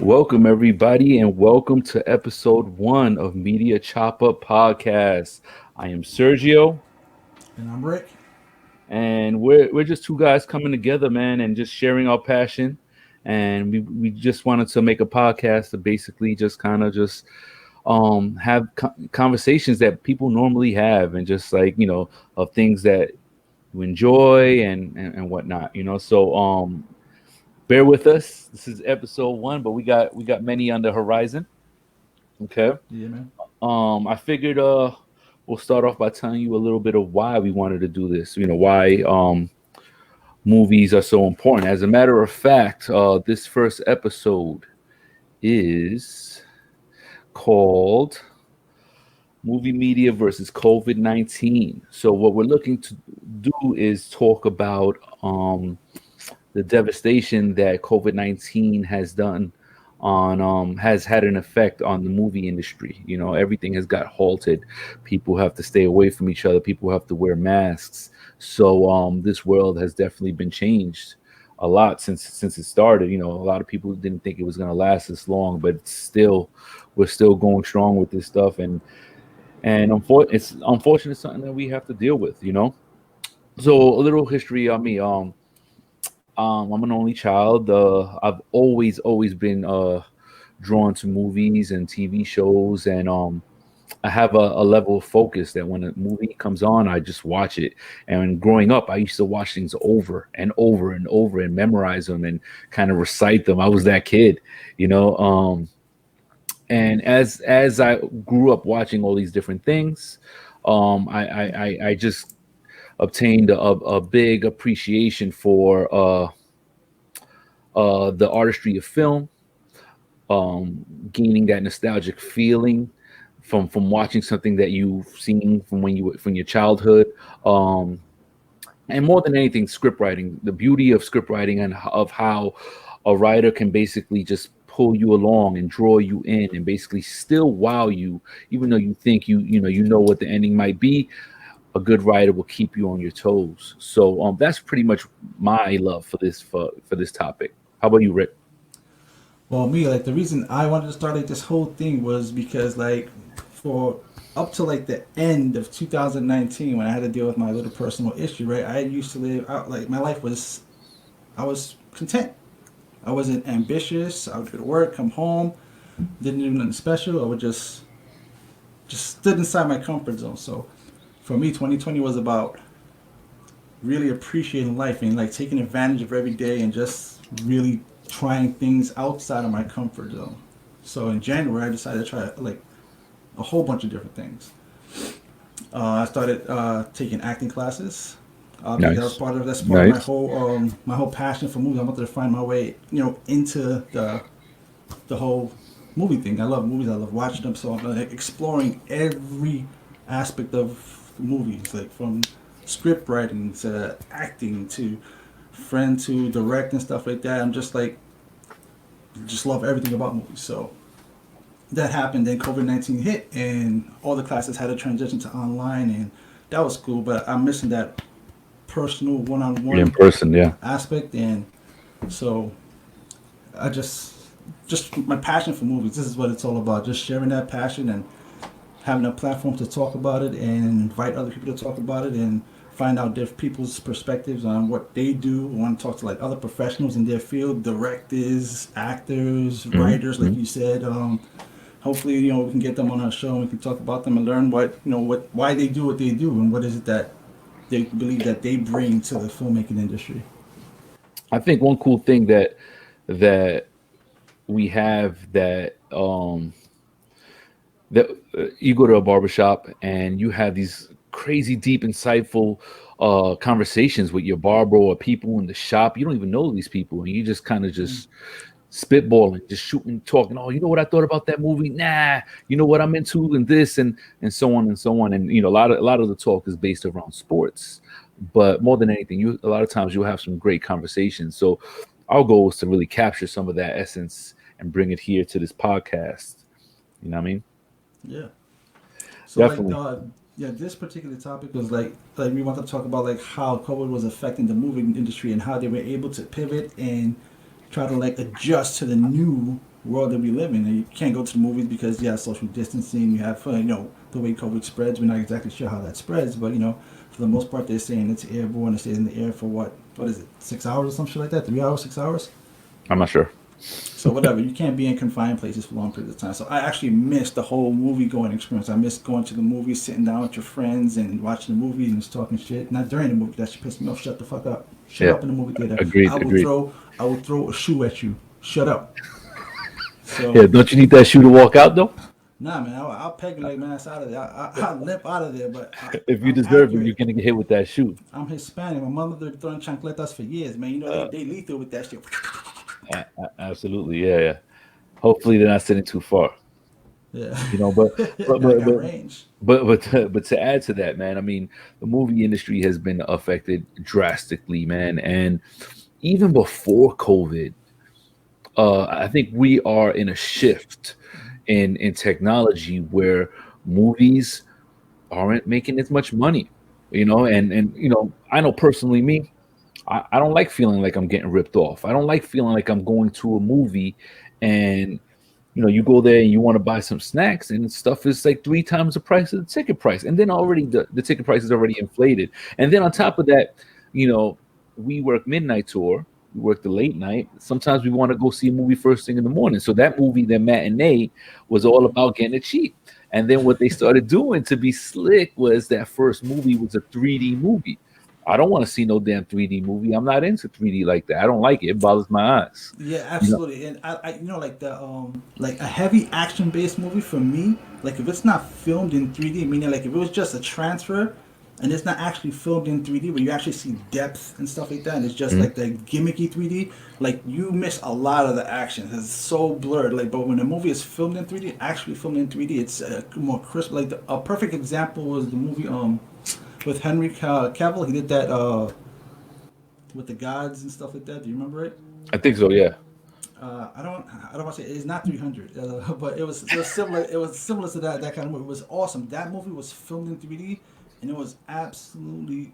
Welcome, everybody, and welcome to episode 1 of Media Chop Up Podcast. I am Sergio, And I'm Rick. and we're just two guys coming together, man, and just sharing our passion. And we just wanted to make a podcast to basically just kind of just have conversations that people normally have, and just like of things that you enjoy and whatnot. So bear with us. This is episode 1, but we got many on the horizon. Okay. Yeah, man. I figured we'll start off by telling you a little bit of why we wanted to do this. Why movies are so important. As a matter of fact, this first episode is called Movie Media versus COVID-19. So what we're looking to do is talk about the devastation that COVID-19 has done on has had an effect on the movie industry. Everything has got halted. People have to stay away from each other. People have to wear masks. So this world has definitely been changed a lot since it started. A lot of people didn't think it was going to last this long, but we're still going strong with this stuff, it's unfortunate something that we have to deal with. So a little history on me. I'm an only child. I've always been drawn to movies and TV shows, and I have a level of focus that when a movie comes on, I just watch it. And growing up, I used to watch things over and over and over and memorize them and kind of recite them. I was that kid, you know. And as I grew up watching all these different things, I just obtained a big appreciation for the artistry of film, gaining that nostalgic feeling from watching something that you've seen from your childhood, um, and more than anything, script writing. The beauty of script writing and of how a writer can basically just pull you along and draw you in and basically still wow you, even though you think you know what the ending might be. A good writer will keep you on your toes. So that's pretty much my love for this topic. How about you, Rick? Well, me, like, the reason I wanted to start like this whole thing was because, like, for up to like the end of 2019, when I had to deal with my little personal issue, right? I used to live out, like, my life was, I was content. I wasn't ambitious. I would go to work, come home, didn't do nothing special. I would just stood inside my comfort zone. So for me, 2020 was about really appreciating life and like taking advantage of every day and just really trying things outside of my comfort zone. So in January, I decided to try like a whole bunch of different things. I started taking acting classes. Obviously, that was Nice, part of nice. my whole passion for movies. I wanted to find my way, into the whole movie thing. I love movies. I love watching them. So I'm like exploring every aspect of movies, like from script writing to acting to friend to direct and stuff like that. I'm just like just love everything about movies. So that happened. Then COVID-19 hit, and all the classes had to transition to online, and that was cool. But I'm missing that personal In one-on-one person, yeah. aspect, and so I just my passion for movies. This is what it's all about. Just sharing that passion and having a platform to talk about it and invite other people to talk about it and find out different people's perspectives on what they do. I want to talk to like other professionals in their field, directors, actors, writers, like Hmm. you said. Hopefully, we can get them on our show and we can talk about them and learn what why they do what they do and what is it that they believe that they bring to the filmmaking industry. I think one cool thing that we have that you go to a barbershop and you have these crazy deep insightful conversations with your barber or people in the shop. You don't even know these people, and you just kind of Mm. just spitballing, just shooting, talking. Oh, you know what I thought about that movie? Nah, you know what I'm into, and this, and so on and so on. And a lot of the talk is based around sports, but more than anything, a lot of times you'll have some great conversations. So our goal is to really capture some of that essence and bring it here to this podcast. You know what I mean? Yeah. So like Definitely. yeah, this particular topic was like we want to talk about like how COVID was affecting the movie industry and how they were able to pivot and try to like adjust to the new. world that we live in. And you can't go to the movies because you have social distancing. You have, the way COVID spreads. We're not exactly sure how that spreads, but for the most part, they're saying it's airborne. It stays in the air for what is it, 6 hours or some shit like that? 3 hours, 6 hours? I'm not sure. So whatever, you can't be in confined places for long periods of time. So I actually missed the whole movie going experience. I missed going to the movies, sitting down with your friends and watching the movie and just talking shit. Not during the movie. That should piss me off. Shut the fuck up. Shut Yeah, up in the movie theater. agreed, agreed. I will throw a shoe at you. Shut up. Yeah, So don't you need that shoe to walk out though? nah, man, I'll peg like man ass out of there. I'll limp out of there, but If you I'm deserve it, you're accurate. gonna get hit with that shoe. I'm Hispanic. My mother been throwing chancletas for years, man. They lethal with that shit. Absolutely, yeah, yeah. Hopefully, they're not sitting too far. Yeah, But but I but got but range. but to add to that, man, I mean, the movie industry has been affected drastically, man, and even before COVID, I think we are in a shift in technology where movies aren't making as much money, and I know personally me, I don't like feeling like I'm getting ripped off. I don't like feeling like I'm going to a movie and you go there and you want to buy some snacks and stuff is like three times the price of the ticket price. And then already the ticket price is already inflated. And then on top of that, you know, we work midnight tour, we work the late night. Sometimes we want to go see a movie first thing in the morning. So that movie, the matinee, was all about getting it cheap. And then what they started doing to be slick was that first movie was a 3D movie. I don't want to see no damn 3D movie. I'm not into 3D like that. I don't like it. It bothers my eyes. Yeah, You know, absolutely. And like the like a heavy action based movie for me, like if it's not filmed in 3D, meaning like if it was just a transfer and it's not actually filmed in 3D where you actually see depth and stuff like that, and it's just mhm. like the gimmicky 3D, like you miss a lot of the action. It's so blurred. Like, but when a movie is filmed in 3D, actually filmed in 3D, it's more crisp. Like a perfect example was the movie with Henry Cavill. He did that with the gods and stuff like that. Do you remember it? I think so. Yeah. I don't want to say it's not 300, but it was similar. It was similar to that kind of movie. It was awesome. That movie was filmed in 3D, and it was absolutely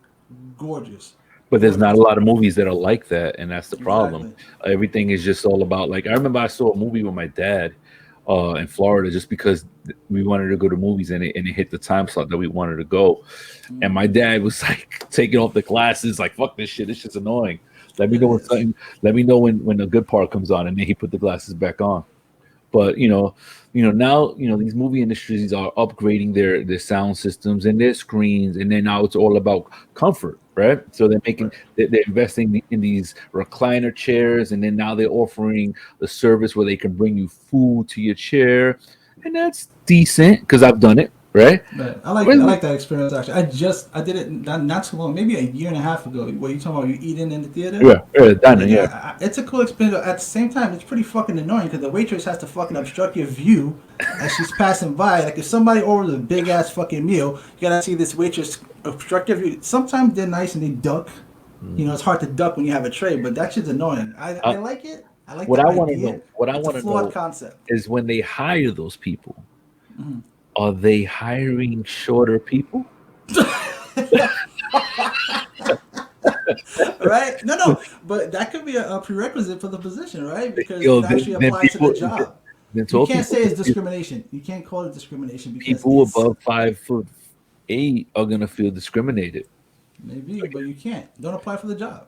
gorgeous, But there's not a gorgeous. lot of movies that are like that, and that's the problem. Exactly. Everything is just all about like I remember I saw a movie with my dad in Florida just because we wanted to go to movies and it hit the time slot that we wanted to go. And my dad was like taking off the glasses, like fuck this shit, this shit's annoying. Let me It know when is. something let me know when the good part comes on, and then he put the glasses back on. But now these movie industries are upgrading their sound systems and their screens, and then now it's all about comfort, right? So Right. they're investing in these recliner chairs, and then now they're offering the service where they can bring you food to your chair, and that's decent because I've done it, right? But I Really? like that experience actually. I did it not too long, maybe a year and a half ago. What you talking about? You eating in the theater? Yeah, yeah, dining, Like yeah. it's a cool experience. At the same time, it's pretty fucking annoying because the waitress has to fucking obstruct your view as she's passing by. Like if somebody orders a big ass fucking meal, you gotta see this waitress obstruct your view. Sometimes they're nice and they duck. Mm. It's hard to duck when you have a tray, but that shit's annoying. I Uh, like it. I like what the I want to idea. know, what I It's a want to flawed know concept. is when they hire those people, are they hiring shorter people? Right? No, but that could be a prerequisite for the position, right? Because Yo, it actually then applies to the people, job. then You tall can't people, say it's discrimination. You can't call it discrimination because people it's above 5'8" are gonna feel discriminated. maybe, but you can't. Don't apply for the job.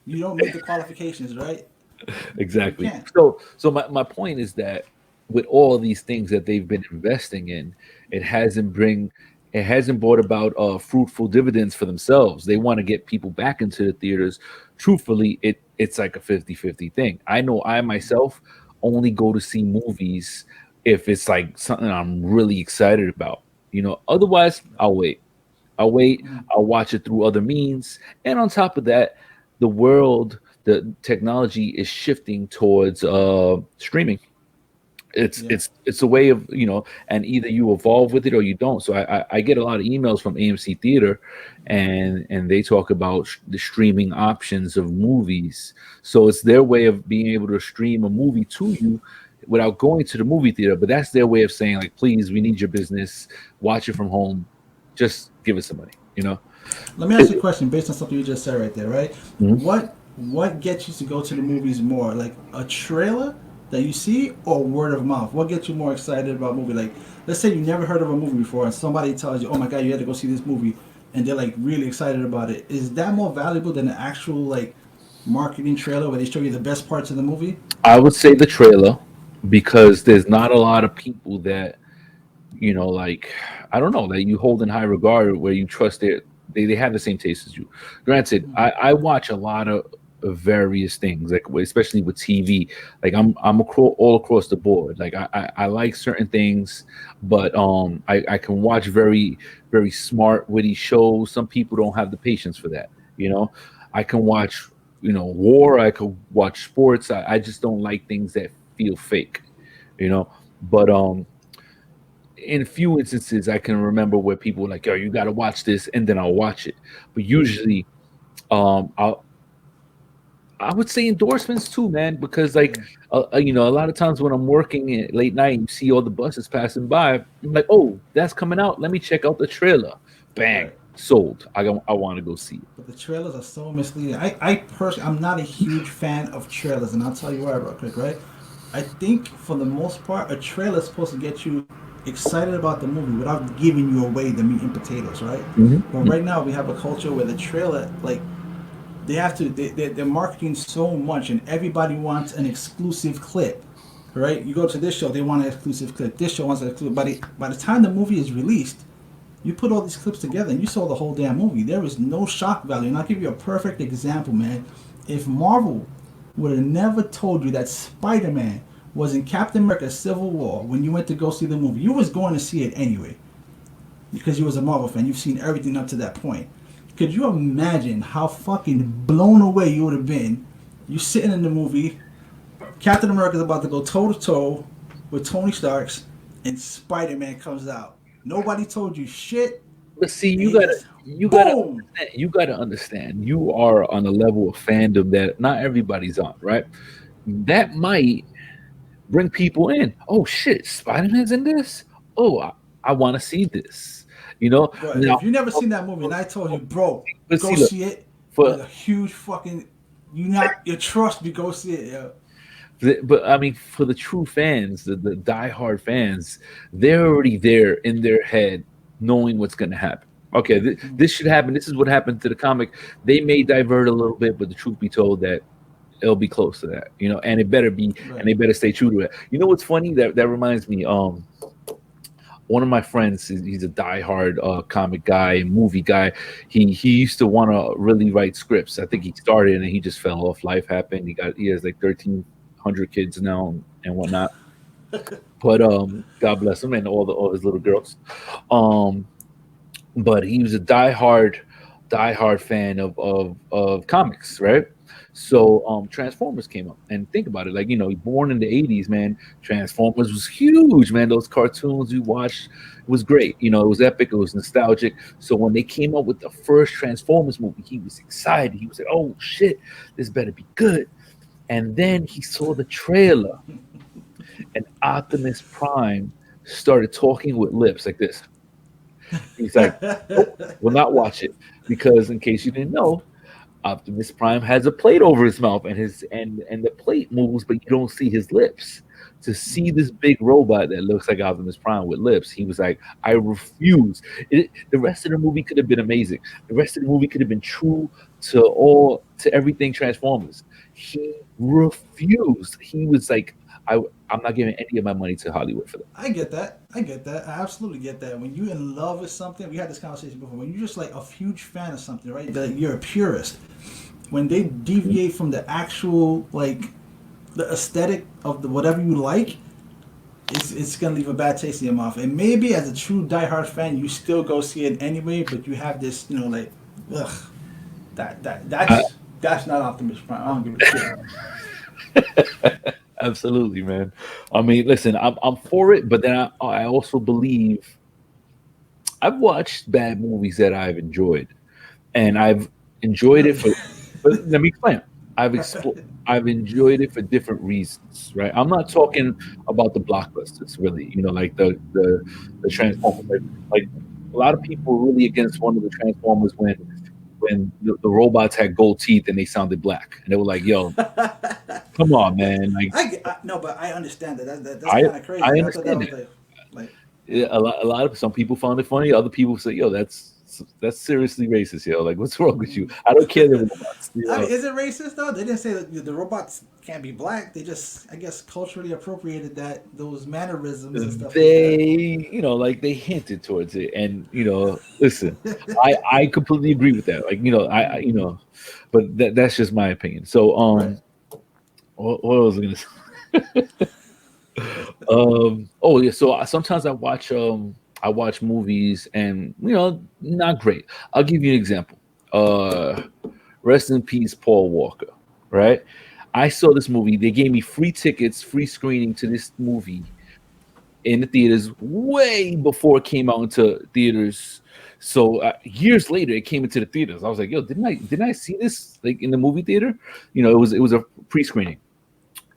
You don't meet the qualifications, right? You Exactly. can't. So my point is that with all of these things that they've been investing in, it hasn't bring it hasn't brought about fruitful dividends for themselves. They want to get people back into the theaters. Truthfully, it's like a 50-50 thing. I know I myself only go to see movies if it's like something I'm really excited about. Otherwise I'll wait. I'll wait. I'll watch it through other means. And on top of that, the technology is shifting towards streaming. It's Yeah. it's it's a way of and either you evolve with it or you don't. So I get a lot of emails from AMC Theater, and they talk about the streaming options of movies. So it's their way of being able to stream a movie to you without going to the movie theater. But that's their way of saying like, please, we need your business. Watch it from home. Just give us some money. Let me ask you a question based on something you just said right there, right? Mhm. What gets you to go to the movies more? Like a trailer that you see, or word of mouth? What gets you more excited about a movie? Like, let's say you never heard of a movie before, and somebody tells you, "Oh my god, you had to go see this movie," and they're like really excited about it. Is that more valuable than the actual like marketing trailer where they show you the best parts of the movie? I would say the trailer because there's not a lot of people that like I don't know that you hold in high regard where you trust they have the same taste as you. Granted, I watch a lot of various things, like especially with TV. Like all across the board. Like I like certain things, but I can watch very smart, witty shows. Some people don't have the patience for that. You know, I can watch war. I could watch sports. I just don't like things that feel fake. You know, but in a few instances I can remember where people were like, "Yo, you got to watch this," and then I'll watch it. But usually, I'll I would say endorsements too, man, because like Yeah. a lot of times when I'm working at late night, you see all the buses passing by. I'm like, "Oh, that's coming out. Let me check out the trailer." Bang, Right. sold. I want to go see it. But the trailers are so misleading. I personally, I'm not a huge fan of trailers, and I'll tell you why real quick, right? I think for the most part, a trailer is supposed to get you excited about the movie without giving you away the meat and potatoes, right? But Hmm. right now we have a culture where the trailer, like, they have to, they're marketing so much, and everybody wants an exclusive clip, right? You go to this show, they want an exclusive clip. This show wants an exclusive. By the time the movie is released, you put all these clips together and you saw the whole damn movie. There is no shock value. And I'll give you a perfect example, man. If Marvel would have never told you that Spider-Man was in Captain America Civil War when you went to go see the movie, you was going to see it anyway because you was a Marvel fan. You've seen everything up to that point. Could you imagine how fucking blown away you would have been? You sitting in the movie, Captain America's about to go toe to toe with Tony Stark's, and Spider Man comes out. Nobody told you shit, But see, and he just you gotta boom. understand. You gotta understand. You are on a level of fandom that not everybody's on, right? That might bring people in. Oh shit, Spider Man's in this. Oh, I want to see this. But Now, if you never seen that movie, and I told you, bro, but go see, look see it, for there's a huge fucking you not you trust me, go see it. Yeah. but I mean, for the true fans, the diehard fans, they're already there in their head, knowing what's going to happen. Okay, this should happen. This is what happened to the comic. They may divert a little bit, but the truth be told, that it'll be close to that, and it better be, and Right. they better stay true to it. You know what's funny? That reminds me. One of my friends, he's a diehard comic guy, movie guy. He used to want to really write scripts. I think he started and he just fell off. Life happened. He has like 1,300 kids now and whatnot. But God bless him and all his little girls. Um, but he was a diehard fan of comics, right? So Transformers came up, and think about it, like born in the '80s, man. Transformers was huge, man. Those cartoons we watched was great. It was epic, it was nostalgic. So when they came up with the first Transformers movie, he was excited. He was like, "Oh shit, this better be good." And then he saw the trailer, and Optimus Prime started talking with lips like this. He's like, "Nope, will not watch it," because in case you didn't know, Optimus Prime has a plate over his mouth, and the plate moves, but you don't see his lips. To see this big robot that looks like Optimus Prime with lips, he was like, "I refuse." The rest of the movie could have been amazing. The rest of the movie could have been true to everything Transformers. He refused. He was like, I'm not giving any of my money to Hollywood for that." I get that. I get that. I absolutely get that. When you're in love with something, we had this conversation before. When you're just like a huge fan of something, right? That you're a purist. When they deviate from the actual like the aesthetic of the whatever you like, it's gonna leave a bad taste in your mouth. And maybe as a true diehard fan, you still go see it anyway, but you have this, like, ugh, I, that's not Optimus Prime. I don't give a shit. Absolutely, man. I mean, listen, I'm for it, but then I also believe I've watched bad movies that I've enjoyed, and I've enjoyed it for. But let me explain. I've enjoyed it for different reasons, right? I'm not talking about the blockbusters, really. Like the Transformers. Like a lot of people were really against one of the Transformers when the robots had gold teeth and they sounded black, and they were like, "Yo." Come on, man. Like No, but I understand that. That's I kind of I crazy. I thought that understand was that. like Yeah, a lot of some people found it funny. Other people say, "Yo, that's seriously racist." Yo, like, what's wrong with you? I don't care the robots. I mean, is it racist though? They didn't say that the robots can't be black. They just, I guess, culturally appropriated that those mannerisms and stuff like that. Like they hinted towards it, and listen, I completely agree with that. Like, but that's just my opinion. So, Right. what was I gonna say? Oh yeah, so sometimes I watch movies, and not great. I'll give you an example. Rest in peace, Paul Walker. Right? I saw this movie. They gave me free tickets, free screening to this movie in the theaters way before it came out into theaters. So years later, it came into the theaters. I was like, "Yo, didn't I see this like in the movie theater?" It was a pre-screening.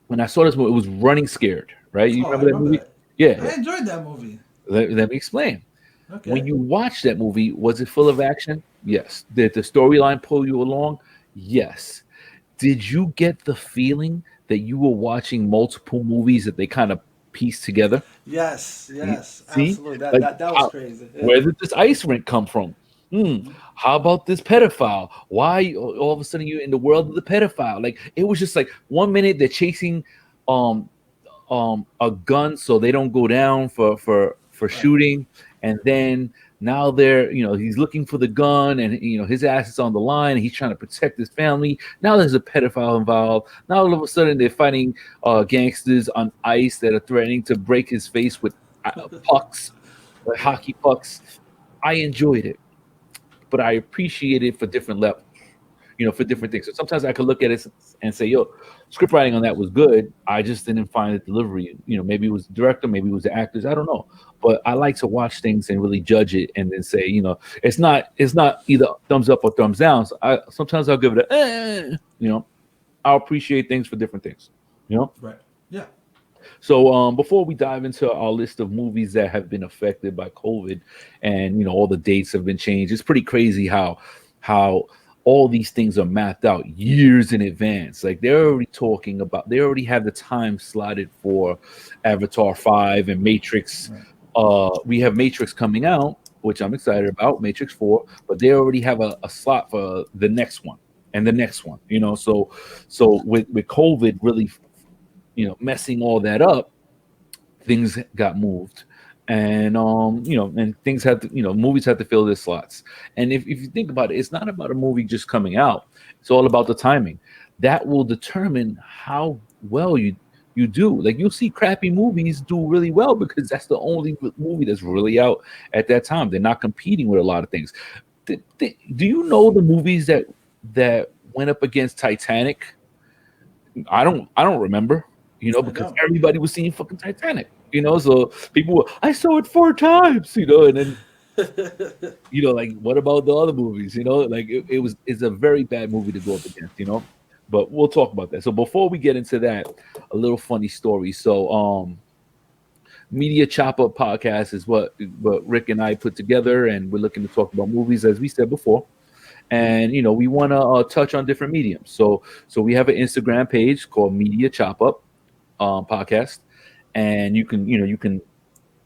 When I saw this movie, it was Running Scared. Right? You Oh, I remember that remember movie? that. Yeah, yeah. I enjoyed that movie. Let me explain. When Okay. you watch that movie, was it full of action? Yes. Did the storyline pull you along? Yes. Did you get the feeling that you were watching multiple movies that they kind of pieced together? Yes, yes, See, absolutely. That like that was how, crazy. where Yeah. did this ice rink come from? How about this pedophile? Why all of a sudden you're in the world of the pedophile? Like it was just like 1 minute they're chasing um a gun so they don't go down for Right. shooting, and then now they're he's looking for the gun, and his ass is on the line, and he's trying to protect his family. Now there's a pedophile involved. Now all of a sudden they're fighting gangsters on ice that are threatening to break his face with pucks, like hockey pucks. I enjoyed it, but I appreciate it for different levels, for different things. So sometimes I could look at it and say, "Yo, script writing on that was good. I just didn't find the delivery. Maybe it was the director, maybe it was the actors. I don't know." But I like to watch things and really judge it, and then say, it's not either thumbs up or thumbs down. So sometimes I'll give it a, I'll appreciate things for different things. You know. Right. Yeah. So before we dive into our list of movies that have been affected by COVID, and all the dates have been changed, it's pretty crazy how all these things are mapped out years in advance. Like they already have the time slotted for Avatar 5 and Matrix. Right. We have Matrix coming out, which I'm excited about, Matrix 4, but they already have a slot for the next one and the next one. So with COVID really messing all that up, things got moved, and and things had to, movies had to fill their slots. And if you think about it, it's not about a movie just coming out. It's all about the timing. That will determine how well you do. Like you'll see crappy movies do really well because that's the only movie that's really out at that time. They're not competing with a lot of things. Do you know the movies that went up against Titanic? I don't remember, I because don't. everybody was seeing fucking Titanic, so people were, I saw it 4 times, and then like what about the other movies, like it's a very bad movie to go up against, but we'll talk about that. So before we get into that, a little funny story. So Media Chop Up podcast is what Rick and I put together, and we're looking to talk about movies as we said before, and we want to touch on different mediums. So we have an Instagram page called Media Chop Up podcast, and you can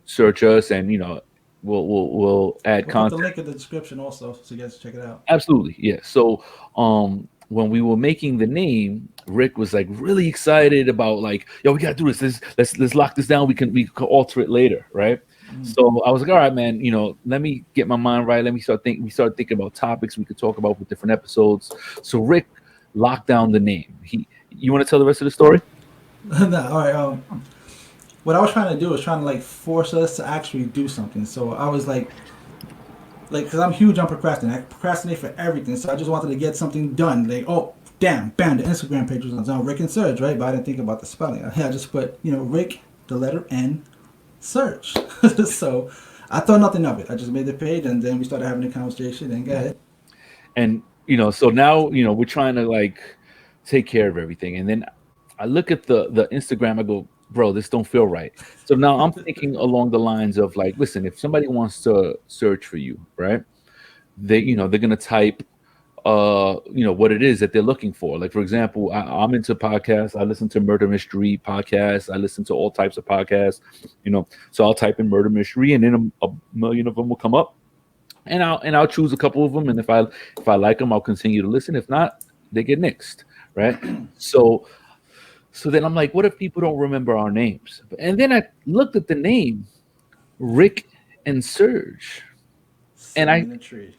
search us, and we'll add We'll put the content. link in the description also, so you guys check it out. Absolutely, yeah. So when we were making the name, Rick was like really excited about, like, yo, we gotta do this. Let's lock this down. We can alter it later, right? So I was like, all right, man. Let me get my mind right. Let me start thinking. We started thinking about topics we could talk about for different episodes. So Rick locked down the name. You want to tell the rest of the story? No, all right. What I was trying to do was trying to like force us to actually do something. So I was like, because I'm huge on procrastinating. I procrastinate for everything. So I just wanted to get something done. Like, oh, damn, bam, the Instagram page was on Rick and Surge, right? But I didn't think about the spelling. I just put, Rick, the letter N, Surge. So I thought nothing of it. I just made the page, and then we started having a conversation. And go ahead. And so now we're trying to like take care of everything, and then I look at the Instagram. I go, bro, this don't feel right. So now I'm thinking along the lines of, like, listen, if somebody wants to search for you, right, they're gonna type what it is that they're looking for. Like, for example, I'm into podcasts. I listen to murder mystery podcasts. I listen to all types of podcasts. So I'll type in murder mystery, and then a million of them will come up, and I'll choose a couple of them. And if I like them, I'll continue to listen. If not, they get nixed, right? So then I'm like, what if people don't remember our names? And then I looked at the name Rick and Serge, and I Symmetry.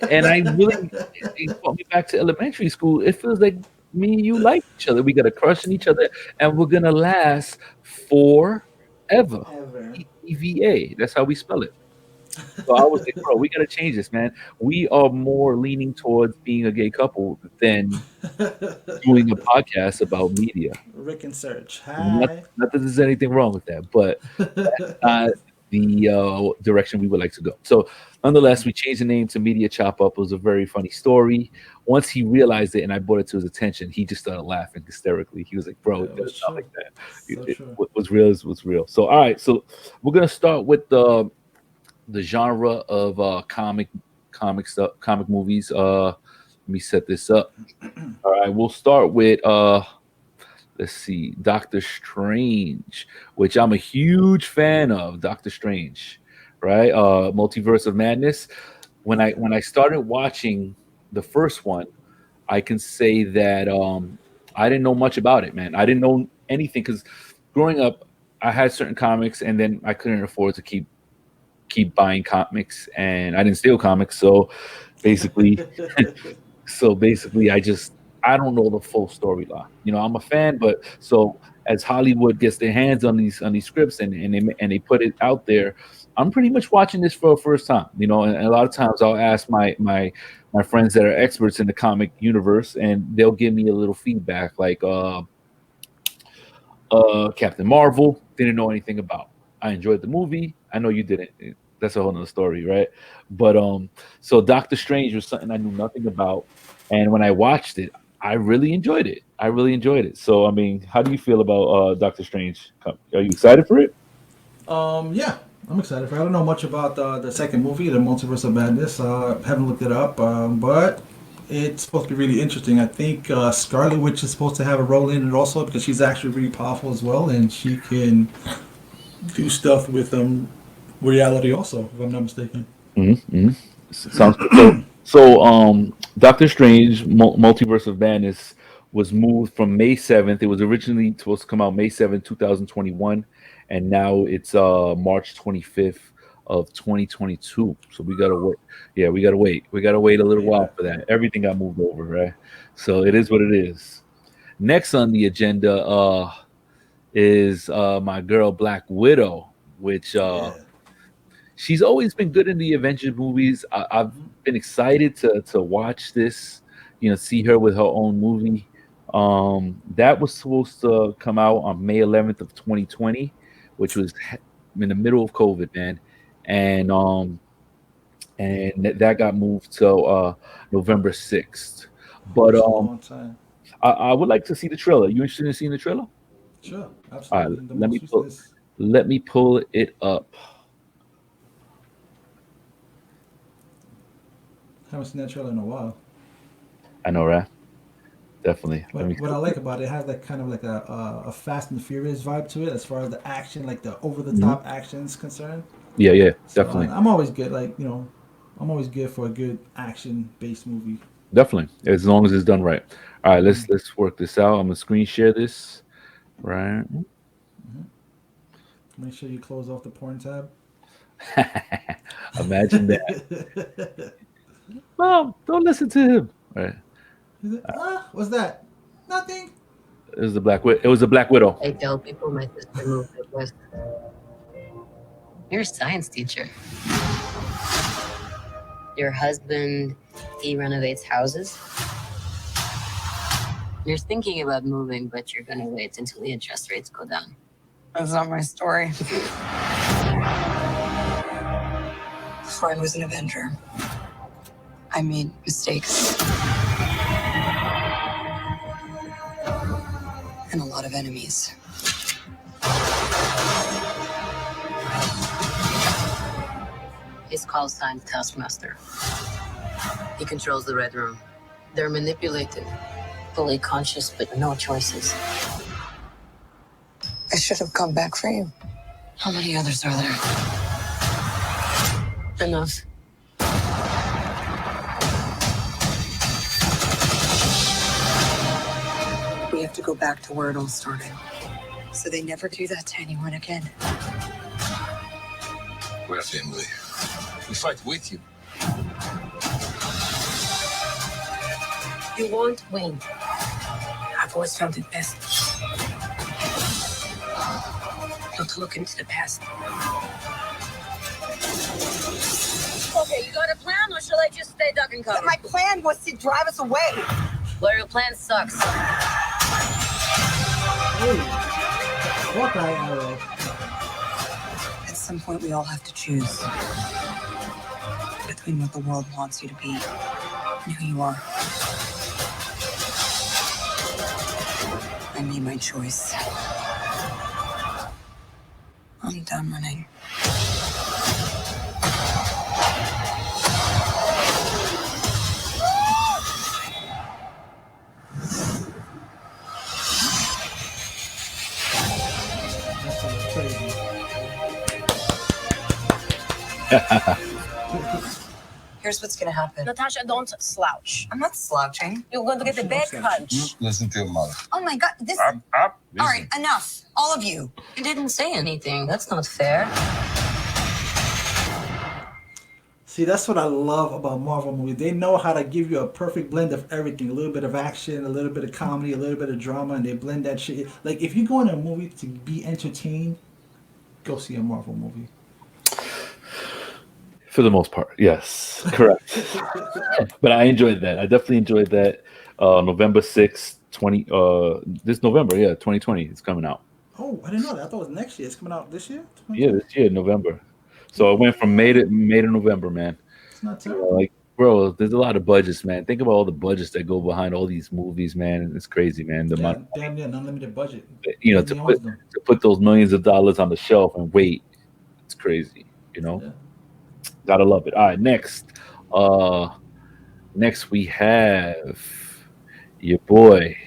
and I really it brought me back to elementary school. It feels like me and you like each other. We got a crush on each other, and we're gonna last forever. Ever. EVA. That's how we spell it. So I was like, bro, we gotta change this, man. We are more leaning towards being a gay couple than doing a podcast about media. Rick and Serge. Not, Hi. not that there's anything wrong with that, but not the direction we would like to go. So, nonetheless, we changed the name to Media Chop Up. It was a very funny story. Once he realized it and I brought it to his attention, he just started laughing hysterically. He was like, "Bro, It was it's not true. like that. So true. What was real is what's real." So, all right, so we're gonna start with the genre of comic stuff, comic movies. Let me set this up. All right, we'll start with let's see, Doctor Strange, which I'm a huge fan of. Doctor Strange, right? Multiverse of Madness. When I started watching the first one, I can say that I didn't know much about it, man. I didn't know anything because growing up, I had certain comics, and then I couldn't afford to keep buying comics, and I didn't steal comics, so basically basically I don't know the full storyline. I'm a fan, but so as Hollywood gets their hands on these scripts and they put it out there, I'm pretty much watching this for the first time. And a lot of times I'll ask my friends that are experts in the comic universe, and they'll give me a little feedback like Captain Marvel, didn't know anything about. I enjoyed the movie. I know you didn't. That's a whole nother story, right? But so Doctor Strange was something I knew nothing about, and when I watched it, I really enjoyed it. I really enjoyed it. So I mean, how do you feel about Doctor Strange? Are you excited for it? Yeah, I'm excited for it. I don't know much about the second movie, the Multiverse of Madness. Haven't looked it up, but it's supposed to be really interesting. I think Scarlet Witch is supposed to have a role in it also because she's actually really powerful as well, and she can do stuff with reality also, if I'm not mistaken. Mm-hmm. Sounds good. So, Doctor Strange, Multiverse of Madness was moved from May 7th. It was originally supposed to come out May 7th, 2021, and now it's March 25th of 2022. So we gotta wait. Yeah, we gotta wait. We gotta wait a little Way while back. for that. Everything got moved over, right? So it is what it is. Next on the agenda is my girl Black Widow, which Yeah. she's always been good in the Avengers movies. I've Mhm. been excited to watch this, see her with her own movie. That was supposed to come out on May 11th of 2020, which was in the middle of COVID, man, and that got moved to November 6th. But It's a long time. I would like to see the trailer. You interested in seeing the trailer? Sure, All right, absolutely. The most recent. let me pull it up. Haven't seen that trailer in a while. I know, right? Definitely. Let me. What I like about it, it has like kind of like a Fast and Furious vibe to it as far as the action, like the over the Mhm. top action is concerned. Yeah, yeah, So definitely. I'm always good, I'm always good for a good action based movie. Definitely, as long as it's done right. All right, Hmm. let's work this out. I'm gonna screen share this. Right. Hmm. Make sure you close off the porn tab. Imagine that. Mom, don't listen to him. Right. What's that? Nothing. It was the It was the Black Widow. I tell people my sister moved out west. You're a science teacher. Your husband, he renovates houses. You're thinking about moving, but you're gonna wait until the interest rates go down. That's not my story. Before I was an Avenger, I made mistakes. And a lot of enemies. His call sign Taskmaster. He controls the Red Room. They're manipulated. Fully conscious, but no choices. I should have come back for you. How many others are there? Enough. We have to go back to where it all started. So they never do that to anyone again. We're a family. We fight with you. You won't win. I've always felt it best not to look into the past. Okay, you got a plan, or shall I just stay duck and cover? My plan was to drive us away. Well, your plan sucks. Hey, Hawkeye arrow. At some point, we all have to choose between what the world wants you to be and who you are. I made my choice. I'm done running. That's a little crazy. Here's what's gonna happen. Natasha, don't slouch. I'm not slouching. You're going to get the bad punch. Listen to your mother. Oh my god, this. Up. All right, enough. All of you. You didn't say anything. That's not fair. See, that's what I love about Marvel movies. They know how to give you a perfect blend of everything. A little bit of action, a little bit of comedy, a little bit of drama, and they blend that shit. Like, if you go in a movie to be entertained, go see a Marvel movie. For the most part, yes, correct. But I enjoyed that. I definitely enjoyed that. November 6th, this November, 2020, it's coming out. Oh, I didn't know that. I thought it was next year. It's coming out this year? Yeah, this year, November. So it went from May to November, man. It's not terrible. Like, bro, there's a lot of budgets, man. Think about all the budgets that go behind all these movies, man. It's crazy, man. The amount, Damn near an unlimited budget. to put those millions of dollars on the shelf and wait, it's crazy. Yeah. Gotta love it. All right, next we have your boy,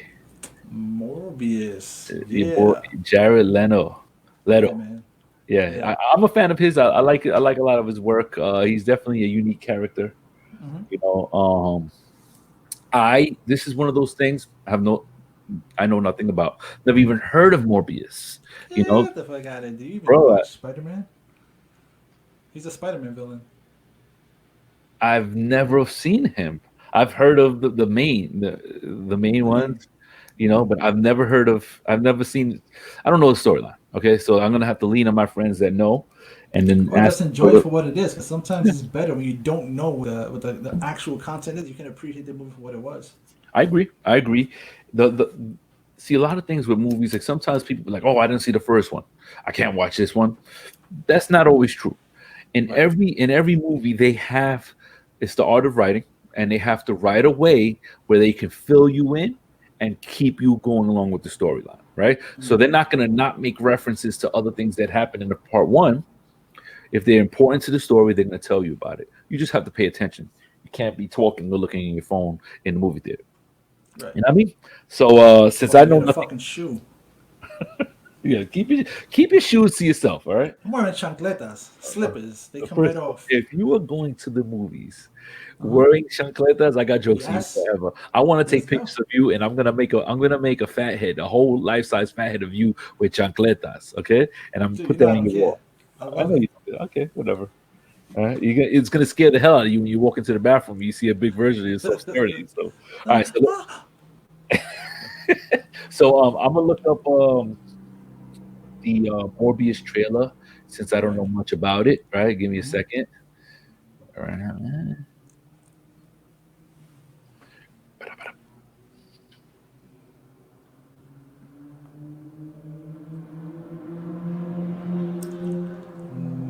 Morbius. your boy Jared Leto. Yeah, man. Yeah. I'm a fan of his. I like it. I like a lot of his work. He's definitely a unique character. Mhm. This is one of those things I know nothing about. Never even heard of Morbius. What the fuck out of do you even Bro, watch Spider-Man? He's a Spider-Man villain. I've never seen him. I've heard of the main ones, but I've never seen. I don't know the storyline. Okay, so I'm gonna have to lean on my friends that know, and then Just enjoy it for what it is. Because sometimes it's better when you don't know what the actual content is. You can appreciate the movie for what it was. I agree. See, a lot of things with movies, like sometimes people are like, "Oh, I didn't see the first one. I can't watch this one." That's not always true. In every movie, it's the art of writing, and they have to write a way where they can fill you in and keep you going along with the storyline, right? Mm-hmm. So they're not going to not make references to other things that happen in the part one. If they're important to the story, they're going to tell you about it. You just have to pay attention. You can't be talking or looking at your phone in the movie theater. Right. You know what I mean? So since I know nothing, fucking shoe. Yeah, keep your shoes to yourself, all right? I'm wearing chancletas, slippers. They come right off. If you are going to the movies wearing chancletas, I got jokes for you forever. I want to take pictures of you, and I'm gonna make a fat head, a whole life-size fat head of you with chancletas, okay? And I'm put that on your wall. I know you. Okay, whatever. All right, it's gonna scare the hell out of you when you walk into the bathroom. You see a big version of yourself staring. So, all right. So, I'm gonna look up the Morbius trailer since I don't know much about it. Right, give me a second. All right,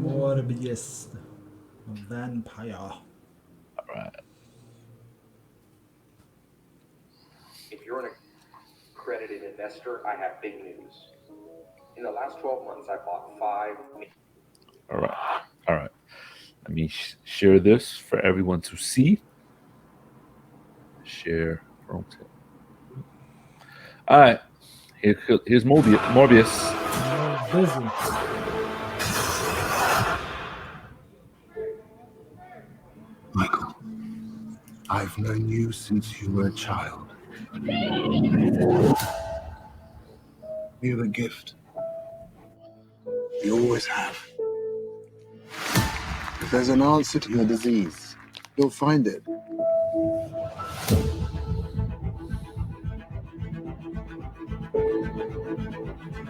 Morbius, vampire. All right. If you're an accredited investor, I have big news. In the last 12 months, I bought 5. All right. Let me share this for everyone to see. Share from. All right, here's Morbius. Busy. Michael, I've known you since you were a child. You're a gift. You always have. If there's an answer to your disease, you'll find it.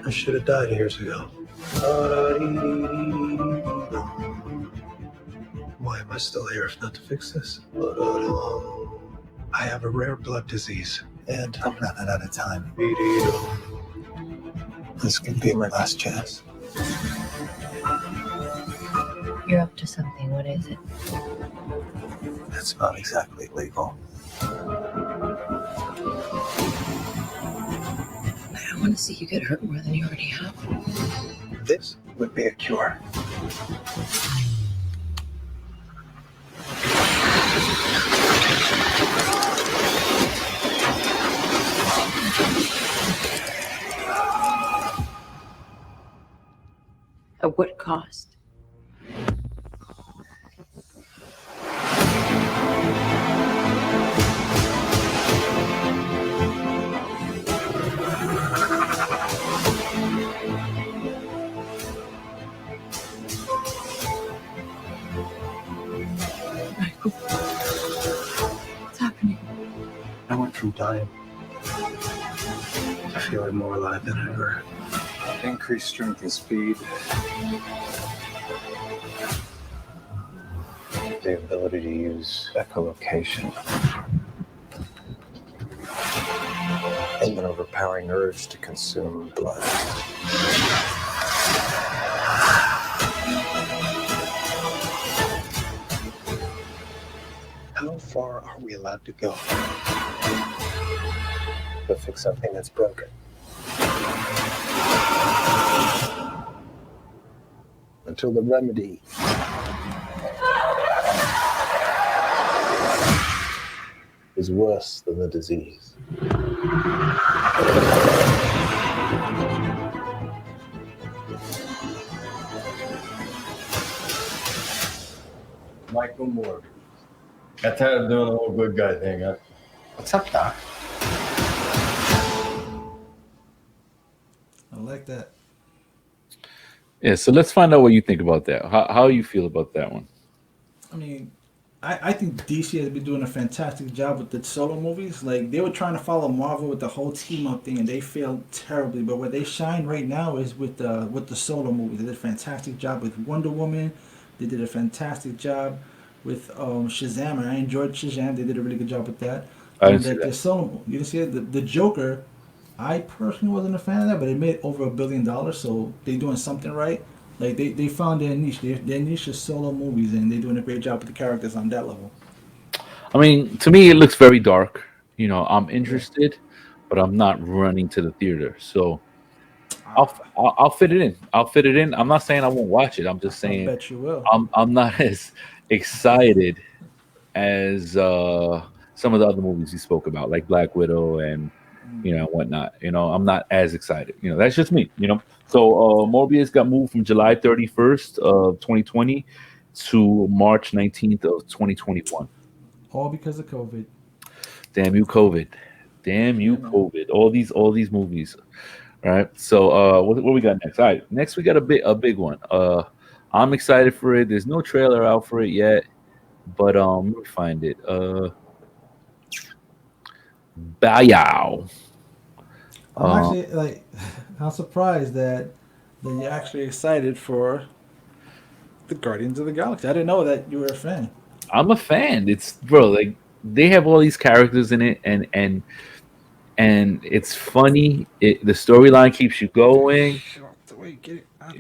I should have died years ago. Why am I still here if not to fix this? I have a rare blood disease, and I'm running out of time. This could be my last chance. You're up to something. What is it? It's not exactly legal. I want to see you get hurt more than you already have. This would be a cure. At what cost? Michael, what's happening? I went from dying to feeling more alive than ever. Increased strength and speed. The ability to use echolocation. And an overpowering urge to consume blood. How far are we allowed to go to fix something that's broken? Until the remedy is worse than the disease. Michael Moore. Got tired of doing the whole good guy thing, huh? What's up, Doc? I like that. Yeah, so let's find out what you think about that. How you feel about that one? I mean, I think DC has been doing a fantastic job with the solo movies. Like, they were trying to follow Marvel with the whole team up thing, and they failed terribly. But where they shine right now is with the solo movies. They did a fantastic job with Wonder Woman. They did a fantastic job with Shazam. I enjoyed Shazam. They did a really good job with that. I didn't see Like that. the solo, you didn't see it. The Joker. I personally wasn't a fan of that, but it made over $1 billion, so they're doing something right. Like they found their niche. Their niche is solo movies, and they're doing a great job with the characters on that level. I mean, to me, it looks very dark. I'm Yeah. interested, but I'm not running to the theater. So I'll, Ah, I'll fit it in. I'll fit it in. I'm not saying I won't watch it. I'm just I saying bet you will. I'm not as excited as some of the other movies you spoke about, like Black Widow and whatnot. I'm not as excited. That's just me. So Morbius got moved from July 31st of 2020 to March 19th of 2021. All because of COVID. Damn you, COVID. Damn Yeah, you, man. COVID. All these movies. All right. So what we got next? All right. Next we got a big one. I'm excited for it. There's no trailer out for it yet, but let me find it. Bayow. I'm actually like, I'm surprised that you're actually excited for the Guardians of the Galaxy. I didn't know that you were a fan. I'm a fan. It's bro, like they have all these characters in it, and it's funny. The storyline keeps you going. Shut up, the way, get it out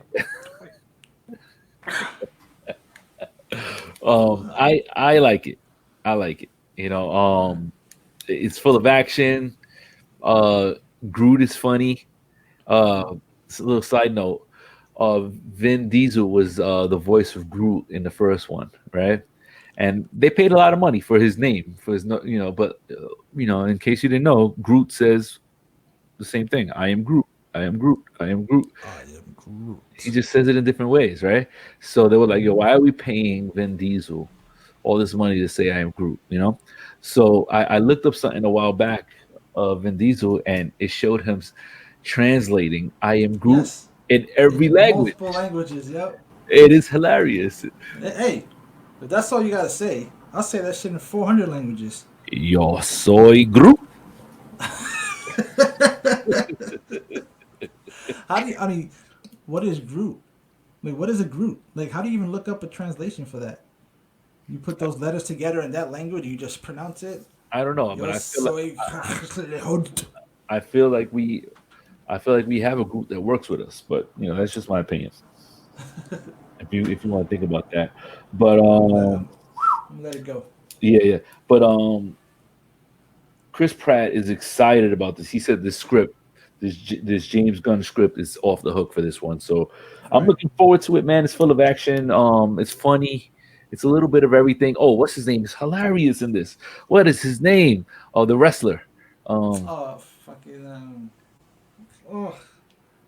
of I like it. I like it. It's full of action. Uh, Groot is funny. It's a little side note. Vin Diesel was the voice of Groot in the first one, right? and they paid a lot of money for his name, for his but in case you didn't know, Groot says the same thing. I am Groot. I am Groot. I am Groot. I am Groot. He just says it in different ways, right? So they were like, "Yo, why are we paying Vin Diesel all this money to say I am Groot?" So I looked up something a while back of Vin Diesel, and it showed him translating "I am Groot" Yes. in every In language. multiple languages. Yep. It is hilarious. Hey, if that's all you gotta say, I'll say that shit in 400 languages. Yo soy Groot. How do you, I mean, what is Groot? Like, what is a Groot? Like, how do you even look up a translation for that? You put those letters together in that language, you just pronounce it. I don't know, but Yo soy. I feel like we have a group that works with us, but that's just my opinion. If you want to think about that, but Let it go. yeah, but Chris Pratt is excited about this. He said this James Gunn script is off the hook for this one, so I'm looking forward to it, man. It's full of action. It's funny. It's a little bit of everything. Oh, what's his name? Is hilarious in this. What is his name? Oh, the wrestler.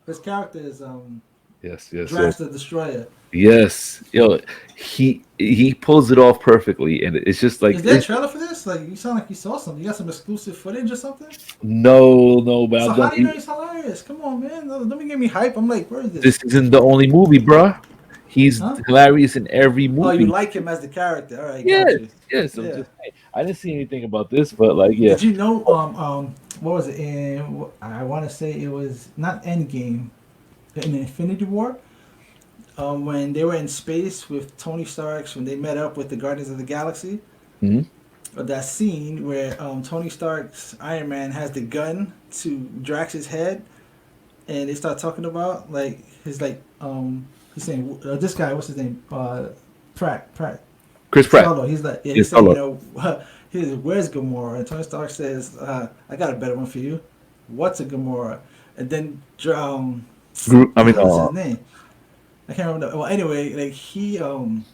His character is Yes. Drax the Destroyer. Yes, he pulls it off perfectly, and it's just like Is there a trailer for this? Like, you sound like you saw something. You got some exclusive footage or something? no, but So I've how do you know done. he's hilarious? Come on, man. Don't be getting me hype. I'm like, where is this? This isn't the only movie, bruh. He's Huh? hilarious in every Oh, you movie. like him as the character? All right, Yes, got you. yes. I'm Yeah. just saying. I didn't see anything about this, but like, yeah. Did you know? What was it? I want to say it was not Endgame, in Infinity War. When they were in space with Tony Stark's, when they met up with the Guardians of the Galaxy, Mhm. that scene where Tony Stark's Iron Man has the gun to Drax's head, and they start talking about like his he's saying this guy, what's his name, Pratt. Chris Pratt. Solo. He's like, yeah, Yes, he's saying, Solo. where's Gamora? And Tony Stark says, I got a better one for you. What's a Gamora? And then what's his name? I can't remember. Well, anyway, like he on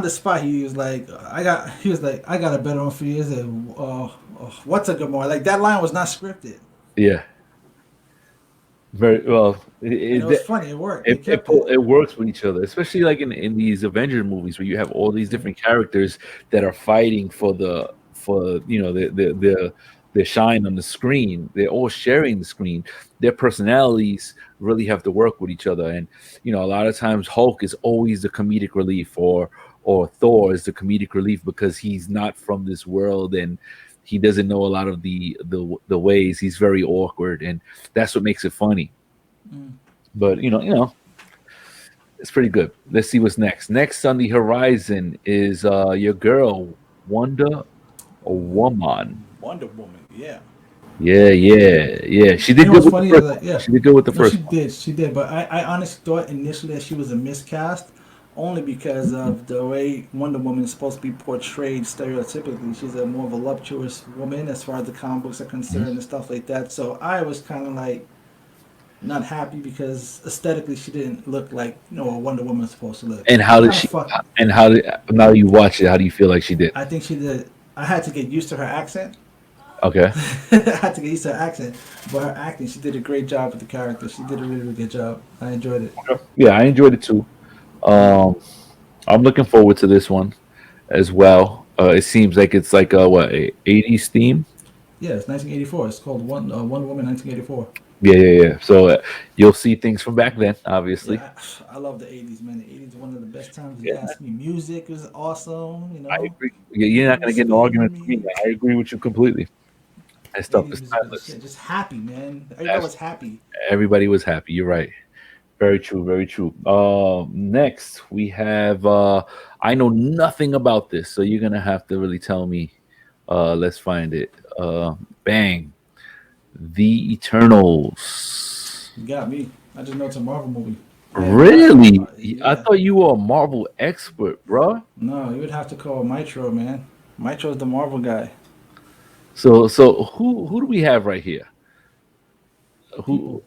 the spot he was like, I got a better one for you. Is it what's a Gamora? Like that line was not scripted. Yeah. Very well. And it was funny. It worked. It works with each other, especially like in these Avengers movies where you have all these different characters that are fighting for the shine on the screen. They're all sharing the screen. Their personalities really have to work with each other, and a lot of times Hulk is always the comedic relief, or Thor is the comedic relief because he's not from this world and he doesn't know a lot of the ways. He's very awkward, and that's what makes it funny. But it's pretty good. Let's see what's next. Next on the horizon is your girl Wonder Woman. Wonder Woman, yeah. Yeah. She did good with the first. Yeah. She did good with the first. She did. But I honestly thought initially that she was a miscast, only because of the way Wonder Woman is supposed to be portrayed stereotypically. She's a more voluptuous woman as far as the comic books are concerned and stuff like that. So I was kind of like not happy because aesthetically she didn't look like a Wonder Woman is supposed to look. And how did she? And how did now you watch it? How do you feel like she did? I think she did. I had to get used to her accent. Okay. I had to get used to her accent, but her acting, she did a great job with the character. She did a really, really good job. I enjoyed it. Yeah, I enjoyed it too. I'm looking forward to this one as well. It seems like it's like a 80s theme. Yeah, it's 1984. It's called Wonder Woman 1984. Yeah. So you'll see things from back then, obviously. Yeah, I love the 80s, man. The 80s is one of the best times. You ask me, music was awesome. I agree. You're not gonna get no argument from me. I agree with you completely. That stuff is timeless. Just happy, man. Everybody was happy. Everybody was happy. You're right. Very true. Very true. Next we have. I know nothing about this, so you're gonna have to really tell me. Let's find it. Bang. The Eternals. You got me. I just know it's a Marvel movie. Really? Yeah. I thought you were a Marvel expert, bro. No, you would have to call Mitro, man. Mitro's the Marvel guy. So who do we have right here? Who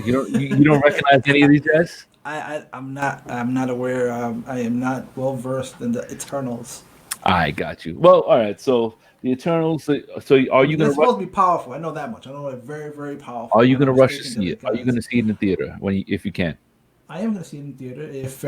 you don't recognize any of these guys? I'm not aware. I am not well versed in the Eternals. I got you. Well, all right. So the Eternals. So I mean, they're supposed to be powerful. I know that much. I know they're very, very are powerful. you If I'm gonna not rush to mistaken, they're see the it? Are you guys. gonna see it in the theater if you can? I am going to see it in theater if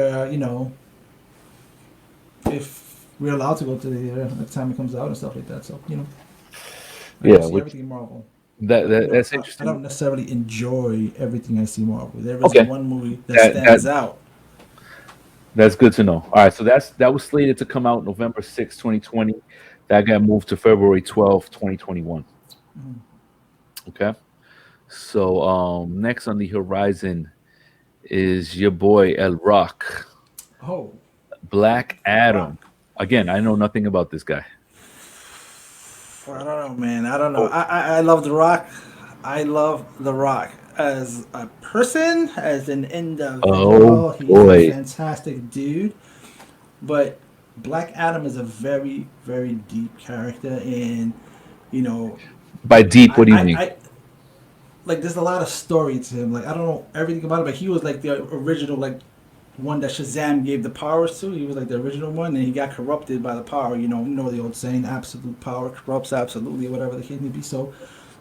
if we're allowed to go to the theater at the time it comes out and stuff like that. So I Yeah, don't see which everything Marvel. that, But that that's I don't interesting. necessarily enjoy everything I see Marvel. There is Okay, one movie that that that stands out. that's good to know. All right, so that was slated to come out November 6, 2020. That got moved to February 12th, 2021. Mhm. Okay. So next on the horizon is your boy El Rock, Oh, Black The Rock. Adam. Again, I know nothing about this guy. I don't know, man. I don't know. Oh, I love The Rock. I love The Rock as a person, as an oh individual. He's a boy. fantastic dude. But Black Adam is a very, very deep character, and you know, By deep, what do you mean? I like. There's a lot of story to him. Like I don't know everything about it, but he was like the original, like one that Shazam gave the powers to. He was like the original one, and he got corrupted by the power. You know the old saying, "Absolute power corrupts absolutely," whatever the case may be. So,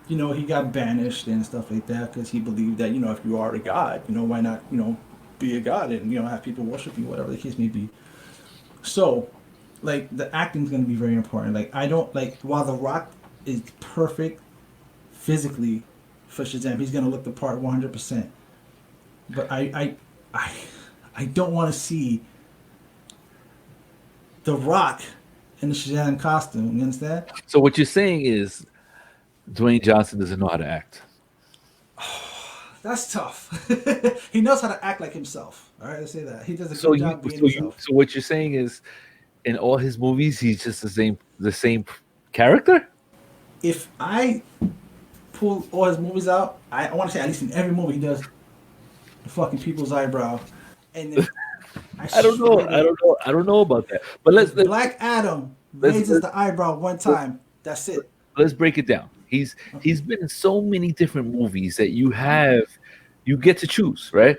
he got banished and stuff like that because he believed that if you are a god, why not be a god and have people worship you, whatever the case may be. So, like the acting's gonna be very important. Like I don't like while The Rock is perfect physically for Shazam, he's gonna look the part 100%. But I, I don't want to see The Rock in the Shazam costume. You understand? So what you're saying is Dwayne Johnson doesn't know how to act. That's tough. He knows how to act like himself. All right, let's say that he does a So good you, job being so you, himself. so what you're saying is, in all his movies, he's just the same character. If I pull all his movies out, I want to say at least in every movie he does the fucking people's eyebrow, and if I I don't know. swear I to don't know. I don't know about that. But let's if let's Black Adam let's raises let's, the eyebrow one time, that's it. let's break it down. He's been in so many different movies that you get to choose, right?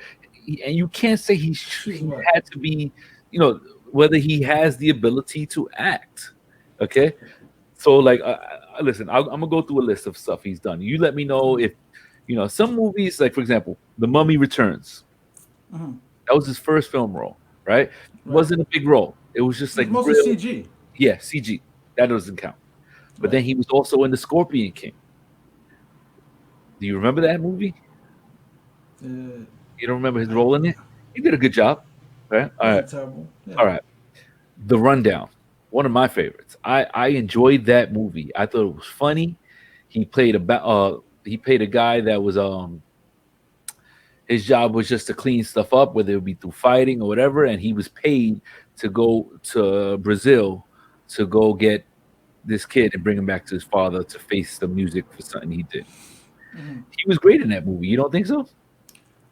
And you can't say Choose he what? had to be, you know, whether he has the ability to act. Okay, so like, listen, I'm gonna go through a list of stuff he's done. You let me know if some movies, like for example, The Mummy Returns. Mm-hmm. That was his first film role, right? Right. Wasn't a big role. It was just It was like mostly real, CG. yeah, CG. That doesn't count. But Right. then he was also in The Scorpion King. Do you remember that movie? Uh, You don't remember his I, role in it? He did a good job, right? All right, wasn't terrible. Yeah. all right. The Rundown, one of my favorites. I enjoyed that movie. I thought it was funny. He played a guy that was his job was just to clean stuff up, whether it be through fighting or whatever, and he was paid to go to Brazil to go get this kid and bring him back to his father to face the music for something he did. Hmm. He was great in that movie. You don't think so?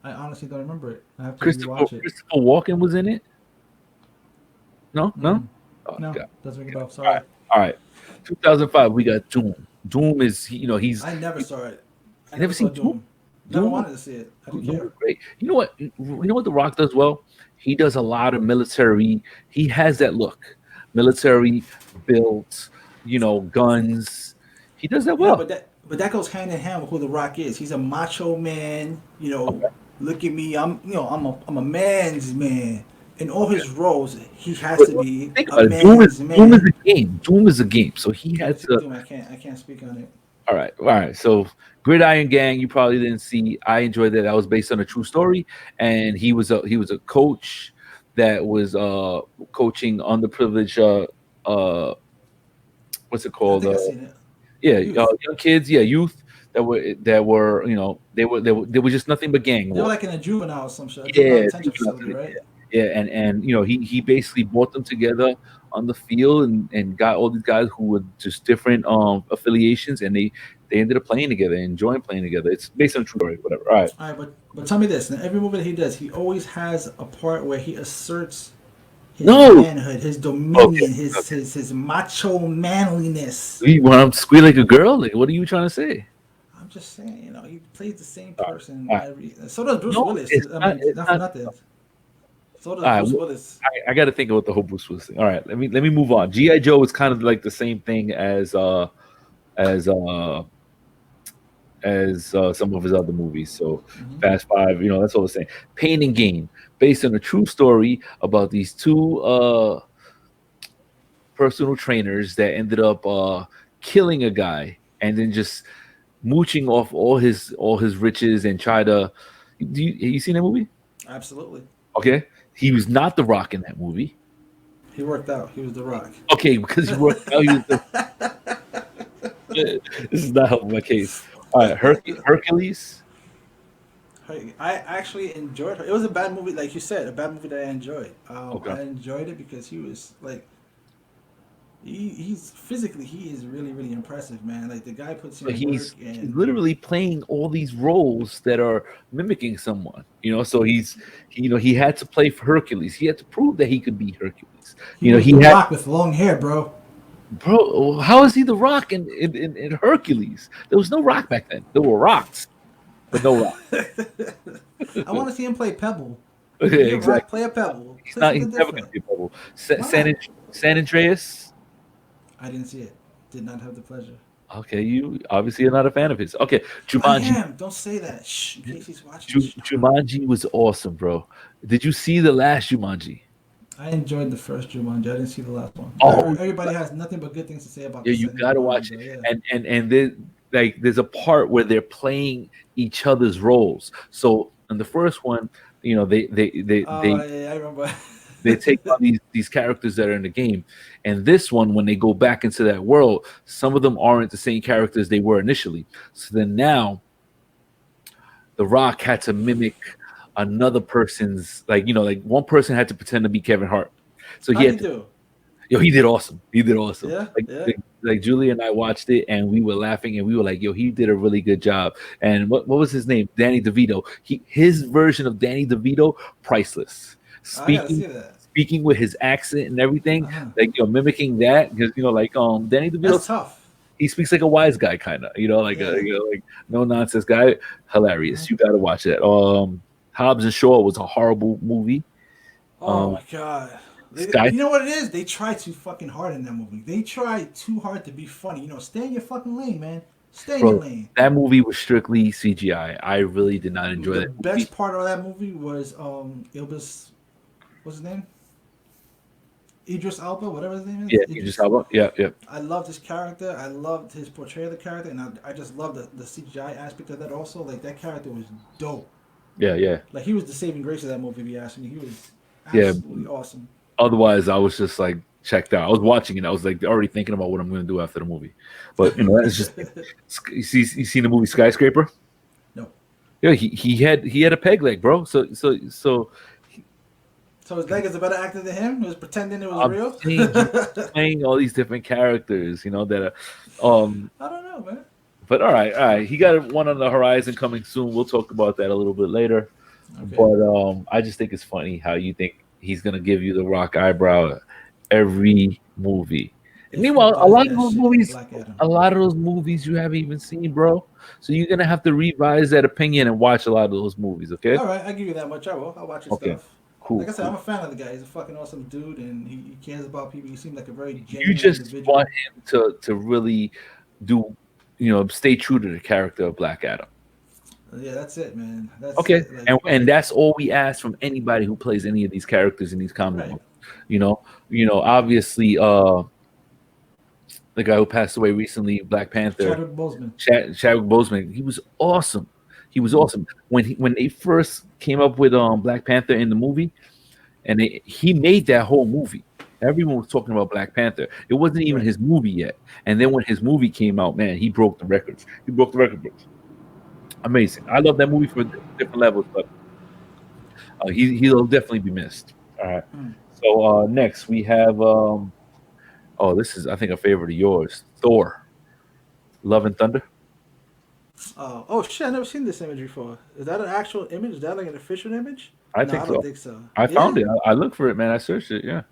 I honestly don't remember it. I have to Christopher rewatch it. Christopher Walken was in it. No, no. Mm. Oh No, God. doesn't ring a bell. All Sorry. right, all right. 2005, we got Doom. Doom is he's I never saw it. I you never never saw seen Doom? Doom. Never Doom, wanted to see it. I didn't Doom care. is great. You know what? You know what The Rock does well? He does a lot of military. He has that look, military built. Guns. He does that Yeah, well. but that goes hand in hand with who The Rock is. He's a macho man. Okay. Look at me. I'm a man's man. In all his roles, he has But to be think a about it. Doom is man's Doom is man. a game. Doom is a game. So he I had never seen to. Doom. I can't speak on it. All right. So Gridiron Gang, you probably didn't see. I enjoyed that. That was based on a true story, and he was a coach that was coaching underprivileged. What's it I called? think I seen it. Yeah, Youth. young kids. Yeah, youth that were they were just nothing but gang They were war. like in a juvenile or some shit. A juvenile Yeah, detention facility, right? yeah, and he basically brought them together on the field and got all these guys who were just different affiliations, and they ended up playing together, enjoying playing together. It's based on a true story, whatever. All right. All right, but tell me this: in every movie that he does, he always has a part where he asserts his No. manhood, his Okay. dominion, his macho manliness. You want to squeal like a girl? Like, what are you trying to say? I'm just saying, he plays the same All right. person All right. every. So does Bruce No, Willis. it's I not. mean, It's not for not. nothing. So does All right, Bruce Willis. I got to think about the whole Bruce Willis thing. All right, let me move on. GI Joe is kind of like the same thing as some of his other movies. So Fast Five, that's all the same. Pain and Gain, based on a true story about these two personal trainers that ended up killing a guy and then just mooching off all his riches and try to. You seen that movie? Absolutely. Okay, he was not The Rock in that movie. He worked out. He was The Rock. Okay, because he worked out. He was this is not helping my case. All right, Hercules. I actually enjoyed her. It was a bad movie, like you said, a bad movie that I enjoyed. Okay. I enjoyed it because he was like, he's physically, he is really, really impressive, man. Like the guy puts in He's work and literally playing all these roles that are mimicking someone. So he had to play for Hercules. He had to prove that he could be Hercules. he was He The had, Rock with long hair, bro. bro. How is he The Rock in Hercules? There was no Rock back then. There were rocks, but no Rock. I want to see him play Pebble. Okay, Rock, exactly. play a Pebble. He's Play not. He's something never going to different. be a bubble. Why not? San Andreas. I didn't see it. Did not have the pleasure. Okay, you obviously are not a fan of his. Okay, Jumanji. I am. Don't say that. Shh. In case he's watching. Jumanji was awesome, bro. Did you see the last Jumanji? I enjoyed the first Jumanji. I didn't see the last one. Oh, Everybody has nothing but good things to say about. Yeah, the you second gotta Jumanji, watch but it. yeah. And there's a part where they're playing each other's roles. So in the first one, they Yeah, I remember. they take on these characters that are in the game. And this one, when they go back into that world, some of them aren't the same characters they were initially. So then now, The Rock had to mimic another person's, like one person had to pretend to be Kevin Hart. So How he do had you to, do? Yo, he did awesome. He did awesome. Yeah, yeah. Like Julie and I watched it and we were laughing and we were like, yo, he did a really good job. And what was his name? Danny DeVito. His version of Danny DeVito, priceless. I gotta see that. Speaking with his accent and everything, Uh-huh. mimicking that, because Danny DeVito, That's tough. he speaks like a wise guy, kind of, Yeah. like no nonsense guy. Hilarious. Uh-huh. You got to watch that. Hobbs and Shaw was a horrible movie. Oh my god. Sky- You know what it is? They try too fucking hard in that movie. They try too hard to be funny. Stay in your fucking lane, man. Stay in your lane. That movie was strictly CGI. I really did not enjoy The that. best part of that movie was Ilbis. What's his name? Idris Elba, whatever his name is. Yeah, Idris Elba. Yeah. I loved his character. I loved his portrayal of the character, and I just loved the CGI aspect of that also. Like that character was dope. Yeah. Like he was the saving grace of that movie. If you ask me, he was Yeah. absolutely awesome. Otherwise, I was just like checked out. I was watching it. I was like already thinking about what I'm going to do after the movie. But that's just. You seen the movie Skyscraper? No. Yeah, he had a peg leg, bro. So his leg is a better actor than him. He was pretending it was real. playing all these different characters, that are. I don't know, man. But all right. He got one on the horizon coming soon. We'll talk about that a little bit later. Okay. But I just think it's funny how you think he's gonna give you the Rock eyebrow every movie. And meanwhile, a lot of those movies you haven't even seen, bro. So you're gonna have to revise that opinion and watch a lot of those movies, okay? All right, I give you that much. I will. I'll watch his stuff. Cool. Like I said, I'm a fan of the guy. He's a fucking awesome dude, and he cares about people. He seems like a very genuine You just individual. want him to really do, stay true to the character of Black Adam. Yeah, that's it, man. That's Okay, it. Like, and that's all we ask from anybody who plays any of these characters in these comic books. Obviously, the guy who passed away recently, Black Panther, Chadwick Boseman. Chadwick Boseman, he was awesome. He was awesome when they first came up with Black Panther in the movie, and he made that whole movie. Everyone was talking about Black Panther. It wasn't even his movie yet, and then when his movie came out, man, he broke the records. He broke the record books. Amazing. I love that movie for different levels, but he'll definitely be missed. All right. So next we have this is I think a favorite of yours, Thor, Love and Thunder. Oh shit! I never seen this image before. Is that an actual image? Is that like an official image? I No, think I so. don't think so. I found it. I looked for it, man. I searched it. Yeah.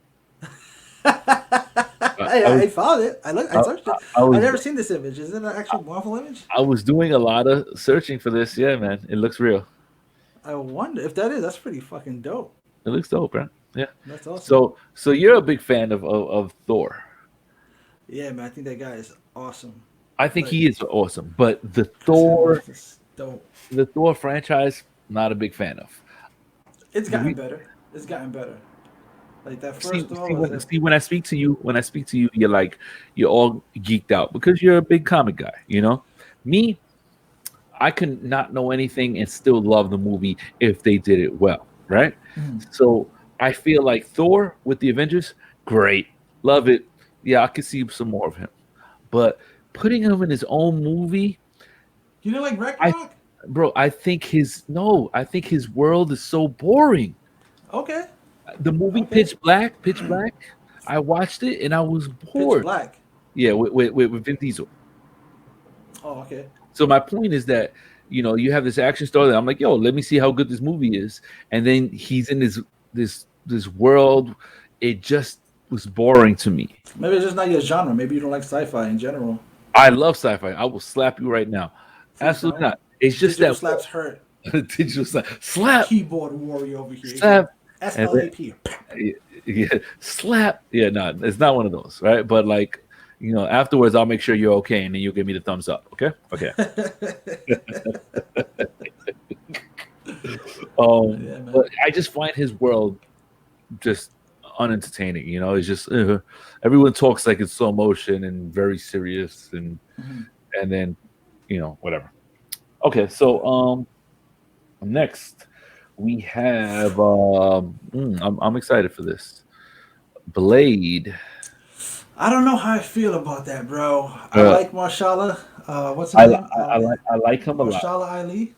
I found it. I searched it. I was- I've never seen this image. Is it an actual Marvel image? I was doing a lot of searching for this. Yeah, man. It looks real. I wonder if that is. That's pretty fucking dope. It looks dope, right? Yeah. That's awesome. So you're a big fan of Thor. Yeah, man, I think that guy is awesome. I think Like he is awesome, but his film is just dope. The Thor franchise, not a big fan of. It's The gotten re- better. It's gotten better. Like that see, first Thor see was when a see when I speak to you, you're like you're all geeked out because you're a big comic guy. You know, me, I can not know anything and still love the movie if they did it well, right? So I feel like Thor with the Avengers, great, love it. Yeah, I could see some more of him, but putting him in his own movie, you know like I, Ragnarok? bro, I think his no, I think his world is so boring. Okay. The movie Okay. Pitch Black, I watched it and I was Pitch bored. Black. Yeah, with Vin Diesel. Oh, okay. So my point is that you have this action star that I'm like, yo, let me see how good this movie is, and then he's in this world. It just was boring to me. Maybe it's just not your genre. Maybe you don't like sci-fi in general. I love sci-fi. I will slap you right now. Please Absolutely don't. not. It's just Digital that slaps hurt. digital slap, Keyboard warrior over here. slap, and then, SLAP. yeah, slap. Yeah, no, it's not one of those, right? But like, afterwards, I'll make sure you're okay, and then you'll give me the thumbs up. Okay, okay. Yeah, man. But I just find his world just unentertaining. It's just everyone talks like it's slow motion and very serious, and then whatever. Okay, so next we have I'm excited for this Blade. I don't know how I feel about that, bro. I Uh, like Marshala. What's his I, name? I like him a lot. Marshala Ali.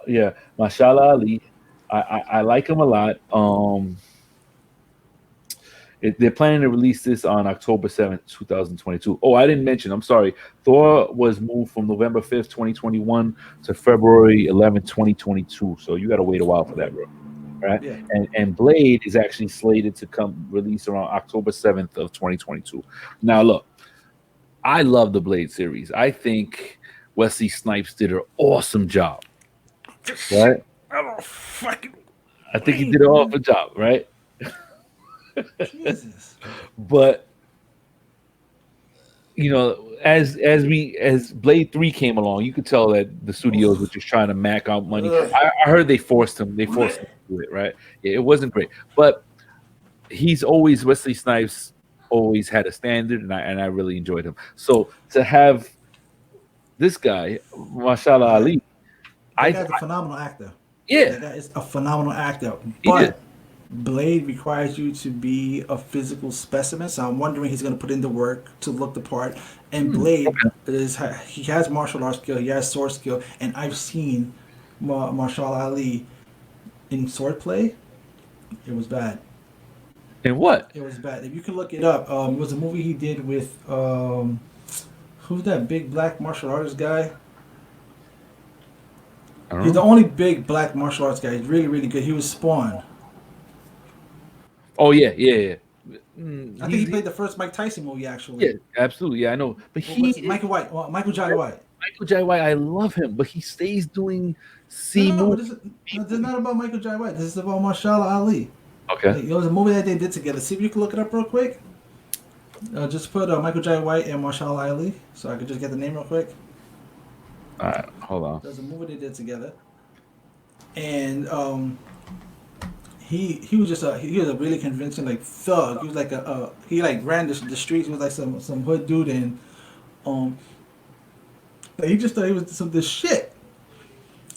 Yeah, Mashallah Ali. I like him a lot. They're planning to release this on October 7th, 2022. Oh, I didn't mention. I'm sorry. Thor was moved from November 5th, 2021 to February 11th, 2022. So you got to wait a while for that, bro. Right? Yeah. And Blade is actually slated to come release around October 7th of 2022. Now, look, I love the Blade series. I think Wesley Snipes did an awesome job. Right? I think he did an awesome job, right? Jesus. But as Blade 3 came along, you could tell that the studios were just trying to mac out money. I heard they forced him to do it, right? Yeah, it wasn't great. But Wesley Snipes always had a standard, and I really enjoyed him. So to have this guy, Mashallah Ali, That guy's a phenomenal actor. Yeah. That guy is a phenomenal actor. But Blade requires you to be a physical specimen, so I'm wondering he's going to put in the work to look the part. And Blade he has martial arts skill, he has sword skill, and I've seen Marshall Ali in sword play. It was bad. And what? It was bad. If you can look it up, it was a movie he did with who's that big black martial artist guy? He's the only big black martial arts guy. He's really, really good. He was Spawn. Oh yeah. I think he played the first Mike Tyson movie, actually. Yeah, absolutely. Yeah, I know. But Michael White. Well, Michael Jai White. Michael Jai White, I love him, but he stays doing movies. This is not about Michael Jai White. This is about Marshall Ali. Okay. It was a movie that they did together. See if you can look it up real quick. Just put Michael Jai White and Marshall Ali, so I could just get the name real quick. All right, hold on. There's a movie they did together, and he was just he was a really convincing like thug. He was like he like ran the streets. He was like some hood dude, and he just thought he was this shit.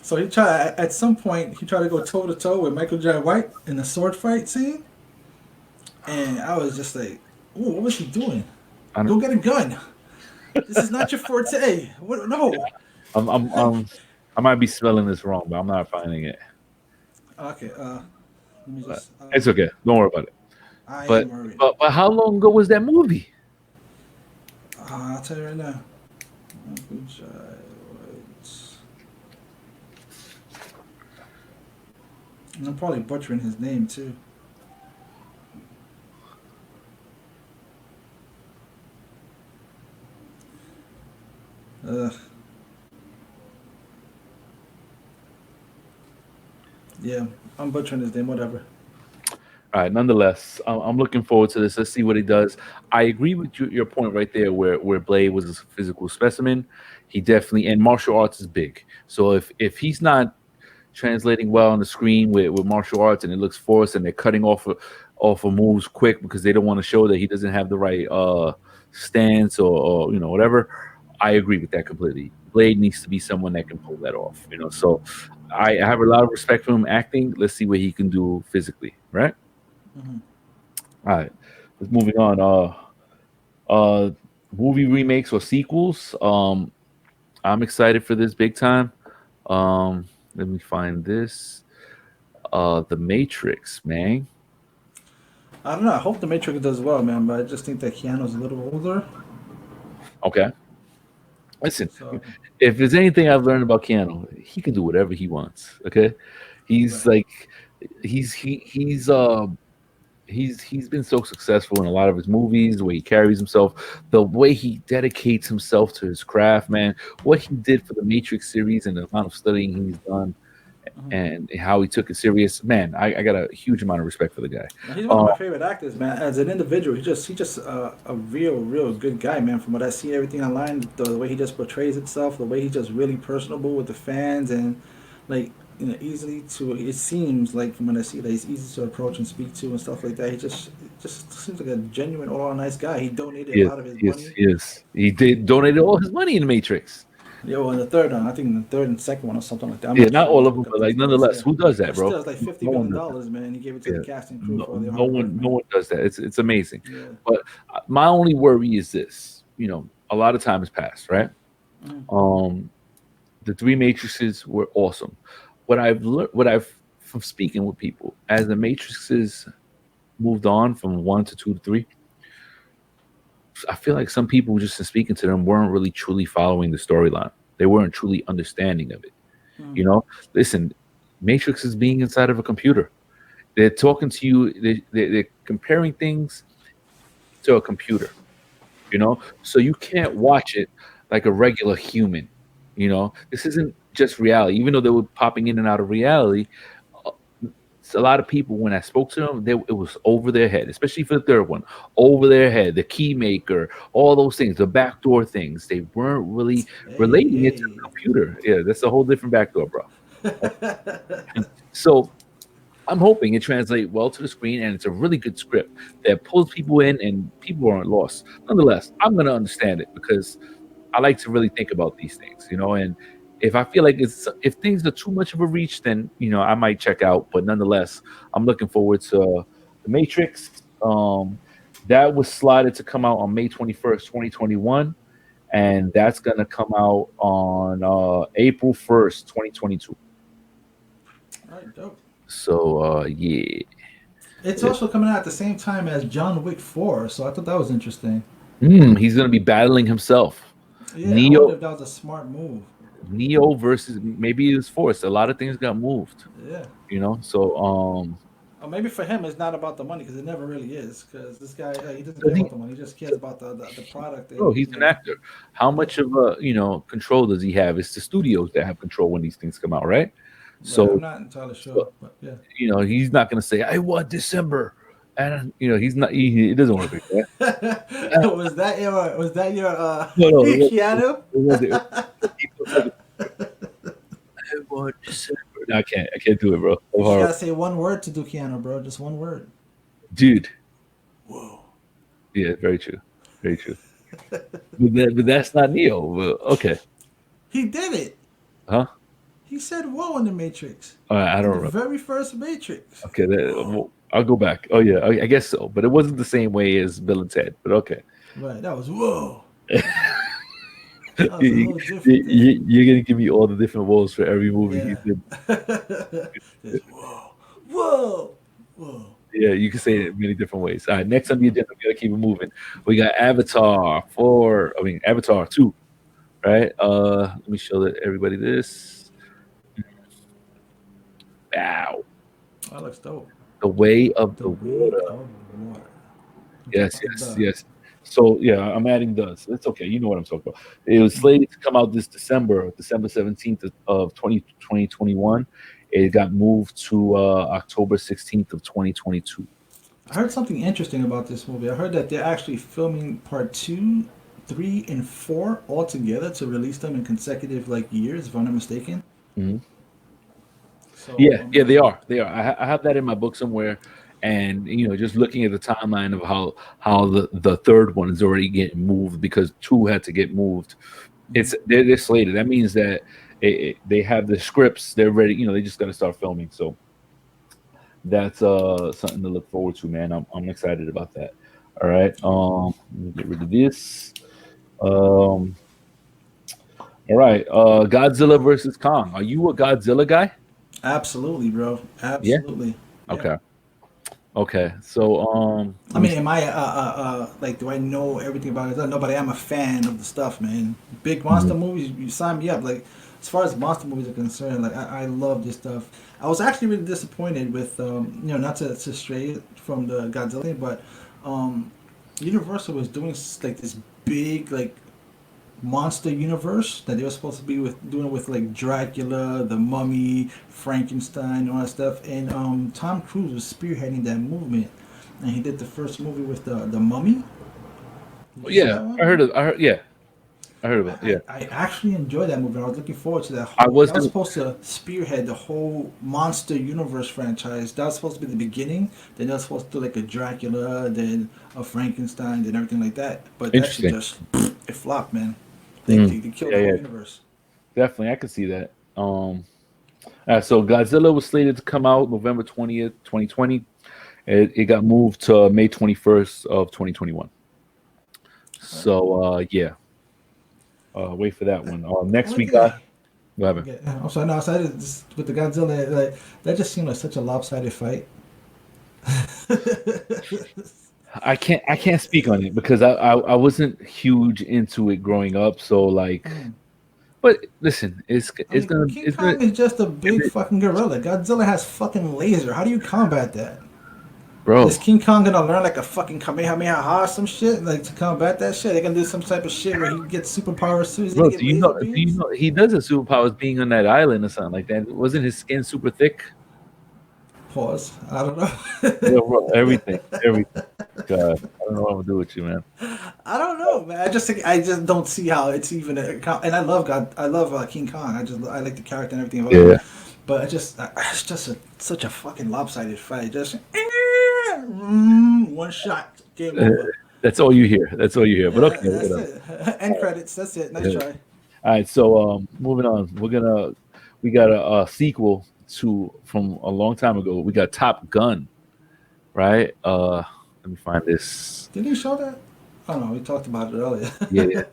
So he tried at some point he tried to go toe to toe with Michael Jai White in a sword fight scene, and I was just like, "Ooh, what was he doing? Go get a gun. This is not your forte. What? No." I might be spelling this wrong, but I'm not finding it. Okay. Let me just. It's okay. Don't worry about it. But how long ago was that movie? I'll tell you right now. Michael Jai White. And I'm probably butchering his name too. Yeah, I'm butchering his name, whatever. All right. Nonetheless, I'm looking forward to this. Let's see what he does. I agree with your point right there, where Blade was a physical specimen. He definitely, and martial arts is big. So if he's not translating well on the screen with martial arts and it looks forced and they're cutting off of moves quick because they don't want to show that he doesn't have the right stance or whatever. I agree with that completely. Blade needs to be someone that can pull that off. So I have a lot of respect for him acting. Let's see what he can do physically, right? Mhm. All right, let's moving on. Movie remakes or sequels. I'm excited for this big time. Let me find this. The Matrix, man. I don't know. I hope the Matrix does well, man. But I just think that Keanu's a little older. Okay, listen. So If there's anything I've learned about Keanu, he can do whatever he wants. Okay, he's right. like, he's been so successful in a lot of his movies, the way he carries himself, the way he dedicates himself to his craft, man. What he did for the Matrix series and the amount of studying he's done Mhm. and how he took it serious, man, I got a huge amount of respect for the guy. Now, he's one of my favorite actors, man. As an individual, he just a real good guy, man. From what I see, everything online, the way he just portrays himself, the way he just really personable with the fans, and like easily to. It seems like from what I see that he's easy to approach and speak to and stuff like that. He just seems like a genuine, all nice guy. He donated a Yes, lot of his yes, money. yes. He did donated all his money in the Matrix. Yo, in the third one, I think in the third and second one or something like that. I'm Yeah, not not sure. I all need of to them, look up but like these dates. nonetheless, Yeah, who does that, but bro? still, it's like fifty No one million does that. dollars, man. He gave it to the Yeah, cast and crew no, for their no hard work, one, no man. one does that. It's amazing. Yeah. But my only worry is this. A lot of time has passed, right? Mhm. Um, the three matrices were awesome. What I've from speaking with people as the matrices moved on from one to two to three, I feel like some people just in speaking to them weren't really truly following the storyline. They weren't truly understanding of it. You Mhm. know, listen, Matrix is being inside of a computer. They're talking to you. They're comparing things to a computer. So you can't watch it like a regular human. This isn't just reality. Even though they were popping in and out of reality, uh, a lot of people when I spoke to them, it was over their head, especially for the third one, over their head, the key maker, all those things, the backdoor things. They weren't really Hey, relating it to the hey. computer. Yeah, that's a whole different backdoor, bro. So I'm hoping it translates well to the screen and it's a really good script that pulls people in and people aren't lost. Nonetheless, I'm gonna understand it because I like to really think about these things. And if I feel like if things are too much of a reach, then I might check out. But nonetheless, I'm looking forward to the Matrix. That was slotted to come out on May 21st, 2021, and that's gonna come out on April 1st, 2022. All right, dope. So yeah. It's also coming out at the same time as John Wick 4, so I thought that was interesting. He's gonna be battling himself. Yeah, I wonder Neo if that was a smart move. Neo versus maybe it was forced. A lot of things got moved. Yeah. So Or maybe for him, it's not about the money because it never really is. Because this guy, he doesn't but care about the money. He just cares about the product bro, and he's an actor. How yeah. much of a control does he have? It's the studios that have control when these things come out, right? Right. I'm So, not entirely so sure, but yeah. he's not gonna say I want December, and he's not. He doesn't want to be that. Was that your No, no, Keanu? it wasn't. He looks like I want December. No, I can't do it, bro. So You just hard, gotta say one word to do Keanu, bro. Just one word. dude. Whoa. Yeah, very true, very true. But that's not Neo. But, okay, He did it. huh? He said whoa in the Matrix. All right, I In don't the remember. very first Matrix. Okay, Whoa. well, I'll go back. Oh yeah, I guess so, but it wasn't the same way as Bill and Ted. But okay, Right. That was whoa. That was a you, whole different thing. are gonna give me all the different roles for every movie he Yeah. did. Just whoa. Whoa. Whoa. Yeah, you can say it in many different ways. All right, next on the agenda, we gotta keep it moving. We got Avatar 2, right? Let me show everybody this. Wow, That looks dope. the way of The the way water. of water. Yes, The. yes, yes. So yeah, I'm adding does. It's okay. You know what I'm talking about. It was slated to come out this December 17th of 2021. It got moved to October 16th of 2022. I heard something interesting about this movie. I heard that they're actually filming part two, three, and four all together to release them in consecutive like years, if I'm not mistaken. Mhm. So Yeah, yeah, they are. They are. I have that in my book somewhere, and just looking at the timeline of how the third one is already getting moved because two had to get moved. They're slated. That means that they have the scripts. They're ready. They just got to start filming. So that's something to look forward to, man. I'm excited about that. All right. Let me get rid of this. Um, all right. Godzilla versus Kong. Are you a Godzilla guy? absolutely, bro. Yeah. Absolutely. Yeah. Okay. Okay. So I let me mean, am I like, do I know everything about it? No, but I am a fan of the stuff, man. Big monster Mhm. movies, you sign me up. Like, as far as monster movies are concerned, like I love this stuff. I was actually really disappointed with not to stray from the Godzilla thing, but um, Universal was doing like this big like monster universe that they were supposed to be doing with like Dracula, the Mummy, Frankenstein, all that stuff. And Tom Cruise was spearheading that movement, and he did the first movie with the Mummy. Did you see Yeah, that I one? heard of. I heard. Yeah, I heard of it. Yeah, I actually enjoyed that movie. I was looking forward to that I whole. was That was gonna. supposed to spearhead the whole monster universe franchise. That was supposed to be the beginning. Then they were supposed to do like a Dracula, then a Frankenstein, then everything like that. But that shit Interesting. just it flopped, man. Mm. They killed Yeah, the whole yeah, universe. definitely. I could see that. So Godzilla was slated to come out November 20th, 2020. It got moved to May 21st of 2021. So yeah, wait for that one. Next Only we thing I got what happened? okay, I'm sorry. No, so I just with the Godzilla, like that just seemed like such a lopsided fight. I can't speak on it because I wasn't huge into it growing up. So like, Mm. but listen, I it's mean, gonna King it's gonna Kong is just a big if it, fucking gorilla. Godzilla has fucking laser. How do you combat that? Is bro. King Kong gonna learn like a fucking Kamehameha or some shit like to combat that shit? They gonna do some type of shit where he gets superpowers too. He's gonna Bro, get laser beams. he does have superpowers being on that island or something like that? Wasn't his skin super thick? Pause. I don't Yeah, know. bro, everything. God, I don't know what I'm gonna do with you, man. I don't know, man. I just think I just don't see how it's even and I love God. I love King Kong. I like the character and everything about him. Yeah, But it's just such a fucking lopsided fight. Just one shot, game uh, over. that's all you hear. That's all you hear. But Yeah, okay, that's whatever. it. End credits. That's it. Nice Yeah. try. All right, so moving on. We got a sequel to from a long time ago. We got Top Gun, right? Let me find this. Did he show that? Oh no, we talked about it earlier. Yeah,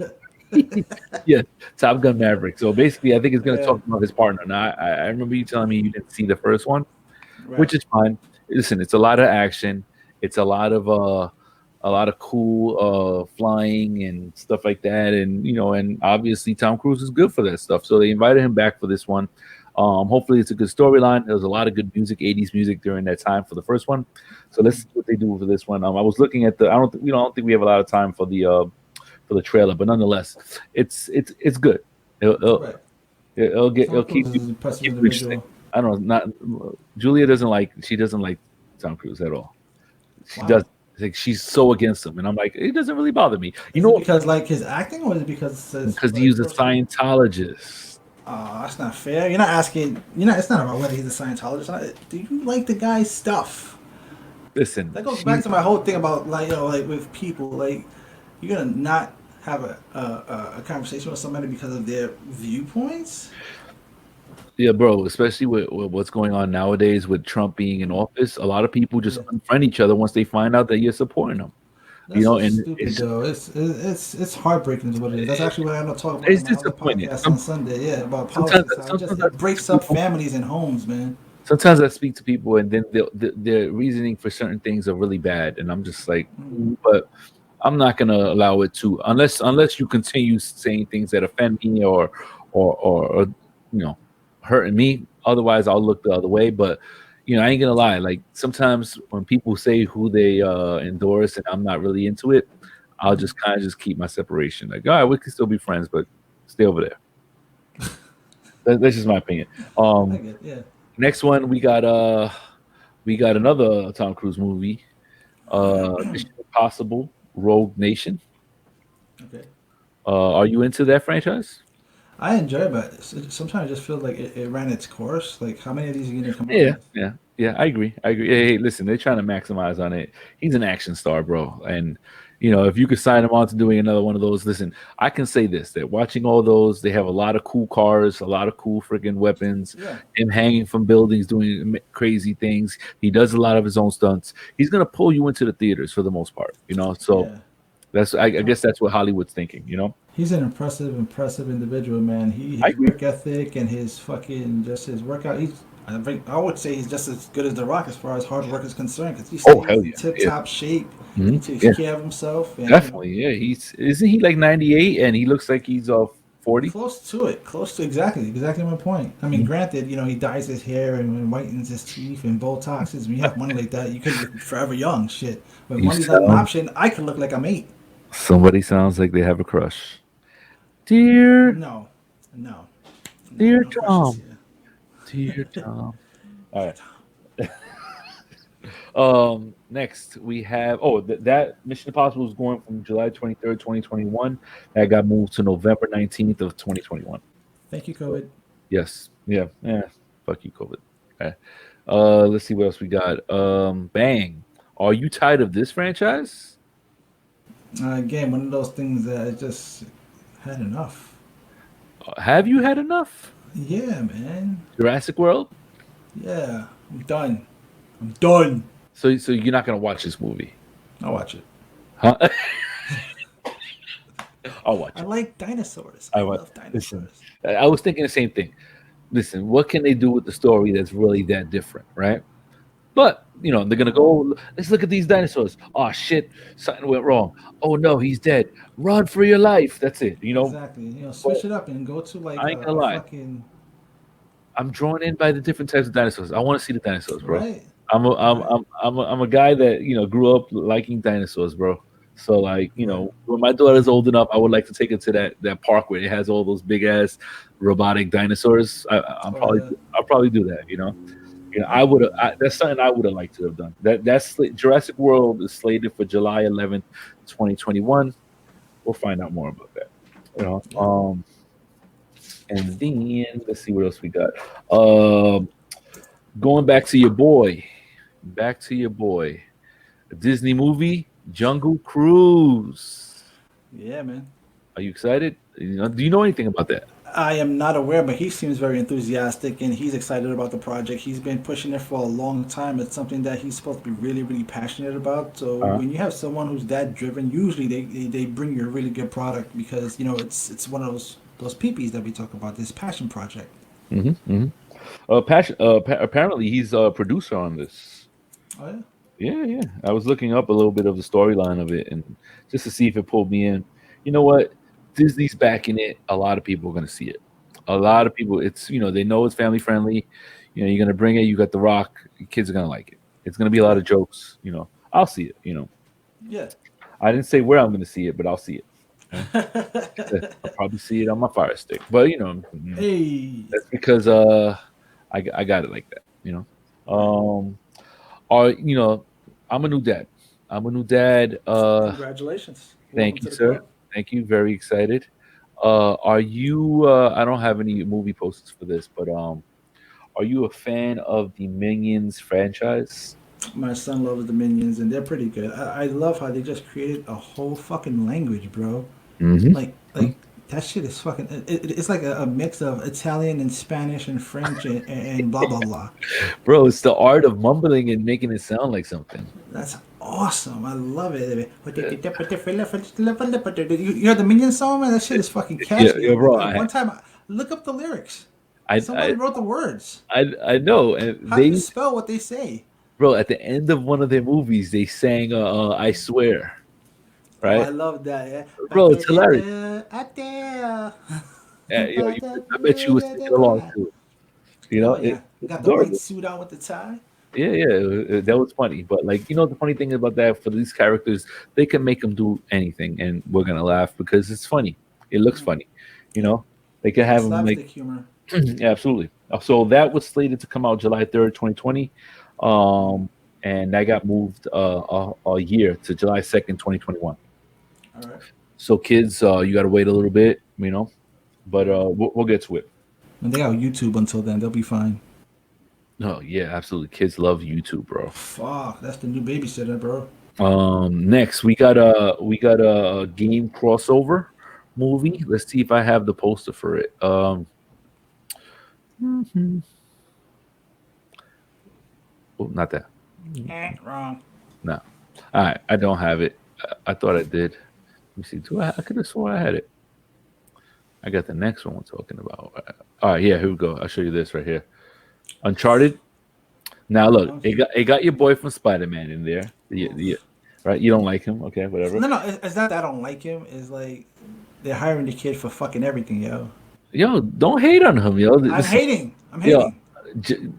yeah, Top Gun Maverick. So basically, I think it's going to Yeah, talk about his partner. Now, I remember you telling me you didn't see the first one, right. which is fine. Listen, it's a lot of action. It's a lot of cool flying and stuff like that, and and obviously Tom Cruise is good for that stuff. So they invited him back for this one. Hopefully, it's a good storyline. There was a lot of good music, '80s music during that time for the first one. So let's see what they do for this one. I was looking at the. I don't think we have a lot of time for the trailer, but nonetheless, it's good. It'll, it'll, Right. it'll Tom keep Cruise is an impressive you interesting. individual. I don't know. Not Julia doesn't like Tom Cruise at all. She does Wow. like she's so against him, and I'm like, it doesn't really bother me. You Is know it what? because like his acting, or is it because it's Because like he's a personal? Scientologist. That's not fair. You're not asking. It's not about whether he's a Scientologist. Do you like the guy's stuff? Listen, That goes back she to my whole thing about like like with people like you're gonna not have a conversation with somebody because of their viewpoints. yeah, bro. Especially with what's going on nowadays with Trump being in office, a lot of people just Yeah, unfriend each other once they find out that you're supporting them. that's so And stupid though. It's heartbreaking is what it is. That's actually what I end up talking about it's in my other disappointing. podcast on Sunday. Yeah, about Sometimes, politics. How it just sometimes I it speak to breaks up people. families and homes, man. Sometimes I speak to people, and then their reasoning for certain things are really bad, and I'm just like, but I'm not gonna allow it to unless you continue saying things that offend me or hurting me. Otherwise, I'll look the other way. But I ain't gonna lie. Like sometimes when people say who they endorse, and I'm not really into it, I'll just kind of just keep my separation. Like, all right, we can still be friends, but stay over there. That's just my opinion. I Um, get yeah. Next one we got another Tom Cruise movie. Mission Impossible, Rogue Nation. Okay. Are you into that franchise? I enjoy it, but sometimes I just feel like it ran its course. Like, how many of these are you gonna come up Yeah, with? yeah, yeah. I agree. I agree. Hey, listen, they're trying to maximize on it. He's an action star, bro. And if you could sign him on to doing another one of those, listen, I can say this: that watching all those, they have a lot of cool cars, a lot of cool freaking weapons. Yeah. Him hanging from buildings, doing crazy things. He does a lot of his own stunts. He's gonna pull you into the theaters for the most part. So Yeah. that's I guess that's what Hollywood's thinking. He's an impressive individual, man. I His agree. work ethic and his fucking just his workout. I would say he's just as good as The Rock as far as hard work is concerned because he Oh stays hell in yeah, tip yeah. top shape. He Mhm. takes Yeah. care of himself, and Definitely, yeah. Isn't he like 98 and he looks like he's 40? close to exactly my point. I mean, Mhm. granted, he dyes his hair and whitens his teeth and Botoxes. When you have money like that, you could look forever young. Shit, when You money's not an sound option, I could look like I'm 8. Somebody sounds like they have a crush. Dear, No, no, no, dear no crushes Tom, here. dear Tom. All right. Next we have that Mission Impossible is going from July 23rd, 2021. That got moved to November 19th of 2021. Thank you, So COVID. yes, yeah, yeah. Fuck you, COVID. Okay. Let's see what else we got. Bang. Are you tired of this franchise? Again, one of those things that I just had enough. Have you had enough? Yeah, man. Jurassic World? Yeah, I'm done. I'm done. So you're not gonna watch this movie, I'll watch it. huh? I'll watch I it. like dinosaurs. I I want. love Listen, dinosaurs. I was thinking the same thing. Listen, what can they do with the story that's really that different, right? But they're gonna go. Let's look at these dinosaurs. Oh shit, something went wrong. Oh no, he's dead. Run for your life. That's it. Exactly. But Switch it up and go to like I ain't gonna a lie. fucking I'm drawn in by the different types of dinosaurs. I want to see the dinosaurs, bro. right, right. I'm a guy that grew up liking dinosaurs, bro. So like Right. when my daughter's old enough, I would like to take her to that park where it has all those big ass robotic dinosaurs. Oh yeah. I'll probably do that. I would have. That's something I would have liked to have done. Jurassic World is slated for July 11th, 2021. We'll find out more about that. You know. Yeah. And then let's see what else we got. Um, Going back to your boy, a Disney movie, Jungle Cruise. Yeah, man. Are you excited? Do you know anything about that? I am not aware, but he seems very enthusiastic and he's excited about the project. He's been pushing it for a long time. It's something that he's supposed to be really, really passionate about. So Uh, when you have someone who's that driven, usually they bring you a really good product because it's one of those peepees that we talk about. This passion project. hmm apparently, he's a producer on this. Oh yeah. Yeah, yeah. I was looking up a little bit of the storyline of it, and just to see if it pulled me in. You know what? Disney's backing it. A lot of people are going to see it. A lot of people. They know it's family friendly. You're going to bring it. You got The Rock. Kids are going to like it. It's going to be a lot of jokes. I'll see it. Yeah. I didn't say where I'm going to see it, but I'll see it. I'll probably see it on my Fire Stick. But Hey. that's because I got it like that. Um, I'm a new dad. I'm a new dad. Congratulations. Welcome Thank you, to the sir. club. Thank you. Very excited. Are you? I don't have any movie posters for this, but are you a fan of the Minions franchise? My son loves the Minions, and they're pretty good. I love how they just created a whole fucking language, bro. Mm-hmm. Like that shit is fucking. It's like a mix of Italian and Spanish and French and blah blah blah. Bro, it's the art of mumbling and making it sound like something. That's awesome. I love it. You heard the Minion song, man? That shit is fucking Yeah, catchy. yeah, bro. One time, look up the lyrics. I, Somebody wrote the words. I know, and How do you spell what they say? bro, at the end of one of their movies, they sang "I Swear," Oh, I right? love that. Yeah. Bro, it's hilarious. I bet you would sing it along too. Oh yeah, It's got the white adorable. suit on with the tie. Yeah, yeah, that was funny. But like, the funny thing about that for these characters, they can make them do anything, and we're gonna laugh because it's funny. It looks funny, you know. They can have them Slapstick like, humor. yeah, absolutely. So that was slated to come out July 3rd, 2020. Um, and that got moved a year to July 2nd, 2021. All right. So kids, you got to wait a little bit, but we'll get to it. And they got YouTube until then. They'll be fine. Oh yeah, absolutely. Kids love YouTube, bro. Fuck, that's the new babysitter, bro. Next we got a game crossover movie. Let's see if I have the poster for it. Oh, not that. Wrong. No. All right, I don't have it. I thought I did. Let me see. I could have sworn I had it. I got the next one we're talking about. All right, yeah, here we go. I'll show you this right here. Uncharted. Now look, it got your boy from Spider-Man in there. Right? You don't like him, okay? Whatever. No, it's not that I don't like him. It's like they're hiring the kid for fucking everything, yo. Yo, don't hate on him, yo. I'm hating. Yo,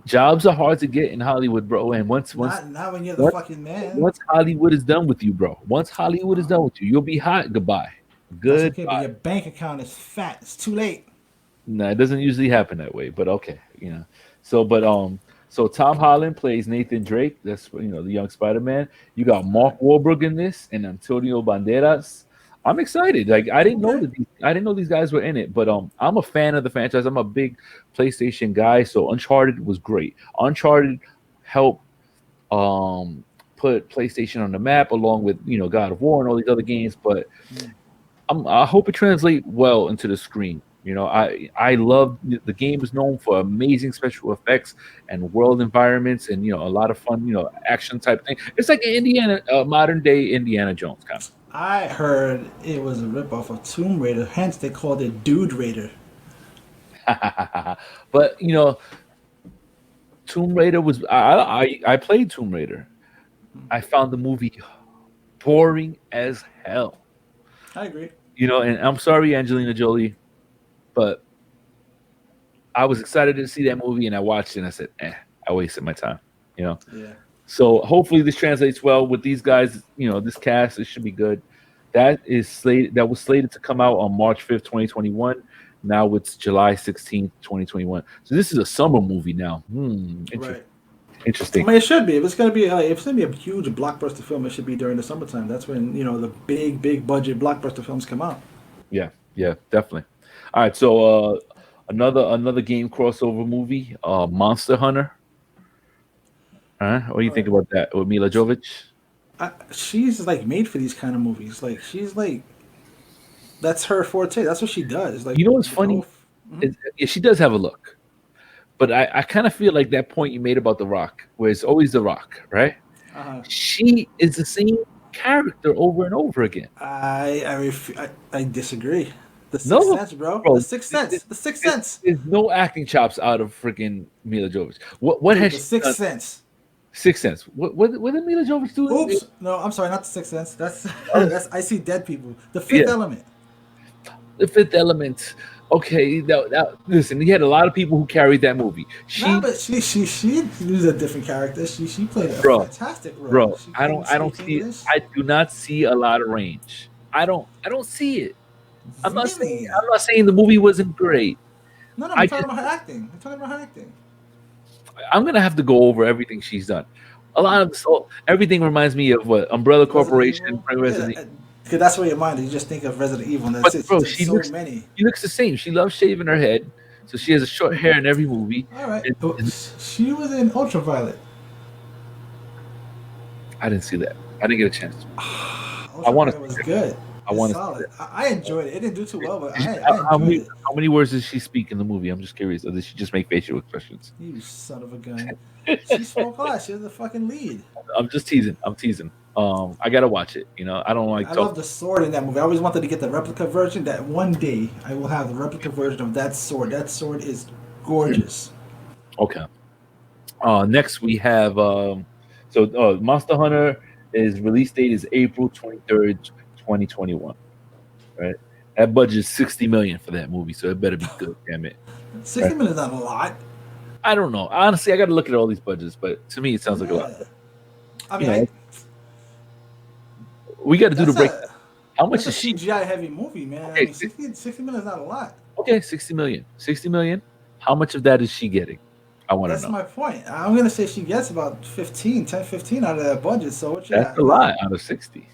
jobs are hard to get in Hollywood, bro. And once not when you're the fucking man. Once Hollywood is done with you, bro. Once Hollywood is done with you, you'll be hot. Goodbye. Good. Okay, but your bank account is fat. It's too late. No, it doesn't usually happen that way, but okay, So Tom Holland plays Nathan Drake. That's the young Spider-Man. You got Mark Wahlberg in this and Antonio Banderas. I'm excited. Like I didn't know these guys were in it, but I'm a fan of the franchise. I'm a big PlayStation guy, so Uncharted was great. Uncharted helped put PlayStation on the map along with God of War and all these other games, but I hope it translates well into the screen. I love the game is known for amazing special effects and world environments and a lot of fun action type thing. It's like an modern day Indiana Jones kind of. I heard it was a ripoff of Tomb Raider, hence they called it Dude Raider. But Tomb Raider was I played Tomb Raider. I found the movie boring as hell. I agree. And I'm sorry, Angelina Jolie, but I was excited to see that movie, and I watched it, and I said, I wasted my time, Yeah. So hopefully this translates well with these guys, this cast, it should be good. That was slated to come out on March 5th, 2021. Now it's July 16th, 2021. So this is a summer movie now. Right. Interesting. I mean, it should be. If it's gonna be a huge blockbuster film, it should be during the summertime. That's when the big budget blockbuster films come out. Yeah, definitely. All right, so another game crossover movie, Monster Hunter. What do you think about that with Mila Jovovich? She's like made for these kind of movies. Like she's like, that's her forte. That's what she does. Like what's funny? She does have a look, but I kind of feel like that point you made about The Rock, where it's always The Rock, right? She is the same character over and over again. I disagree. The Sixth Sense, bro. The Sixth Sense. The Sixth Sense. There's no acting chops out of freaking Mila Jovovich. What has the Sixth Sense? Sixth Sense. What did Mila Jovovich do? Oops. No, I'm sorry. Not the Sixth Sense. That's I See Dead People. The Fifth Element. The Fifth Element. Okay. Listen, he had a lot of people who carried that movie. She was a different character. She played a fantastic role. Bro, I do not see a lot of range. I don't see it. I'm not saying the movie wasn't great. No, I'm talking about her acting. I'm gonna have to go over everything she's done. A lot of everything reminds me of what Umbrella Corporation. Because that's where your mind is. You just think of Resident Evil. And that's bro, she looks the same. She loves shaving her head, so she has a short hair in every movie. All right, she was in Ultraviolet. I didn't see that. I didn't get a chance. I want to. It was good. I enjoyed it. It didn't do too well, but how many words does she speak in the movie? I'm just curious. Or did she just make facial expressions? You son of a gun. She spoke a lot. She was the fucking lead. I'm just teasing. I gotta watch it. I don't like. I love the sword in that movie. I always wanted to get the replica version. That one day I will have the replica version of that sword. That sword is gorgeous. Okay. Next we have Monster Hunter. His release date is April 23rd, 2021. Right. That budget is $60 million for that movie, so it better be good. Damn it. $60 million is not a lot. I don't know. Honestly, I got to look at all these budgets, but to me, it sounds like a lot. I mean, we got to do the break. How much is a CGI heavy movie, man? Okay, I mean, $60 million is not a lot. Okay, $60 million. $60 million. How much of that is she getting? I want to That's know. my point. I'm gonna say she gets about 15, 10, 15 out of that budget. So what you That's got? a lot out of 60.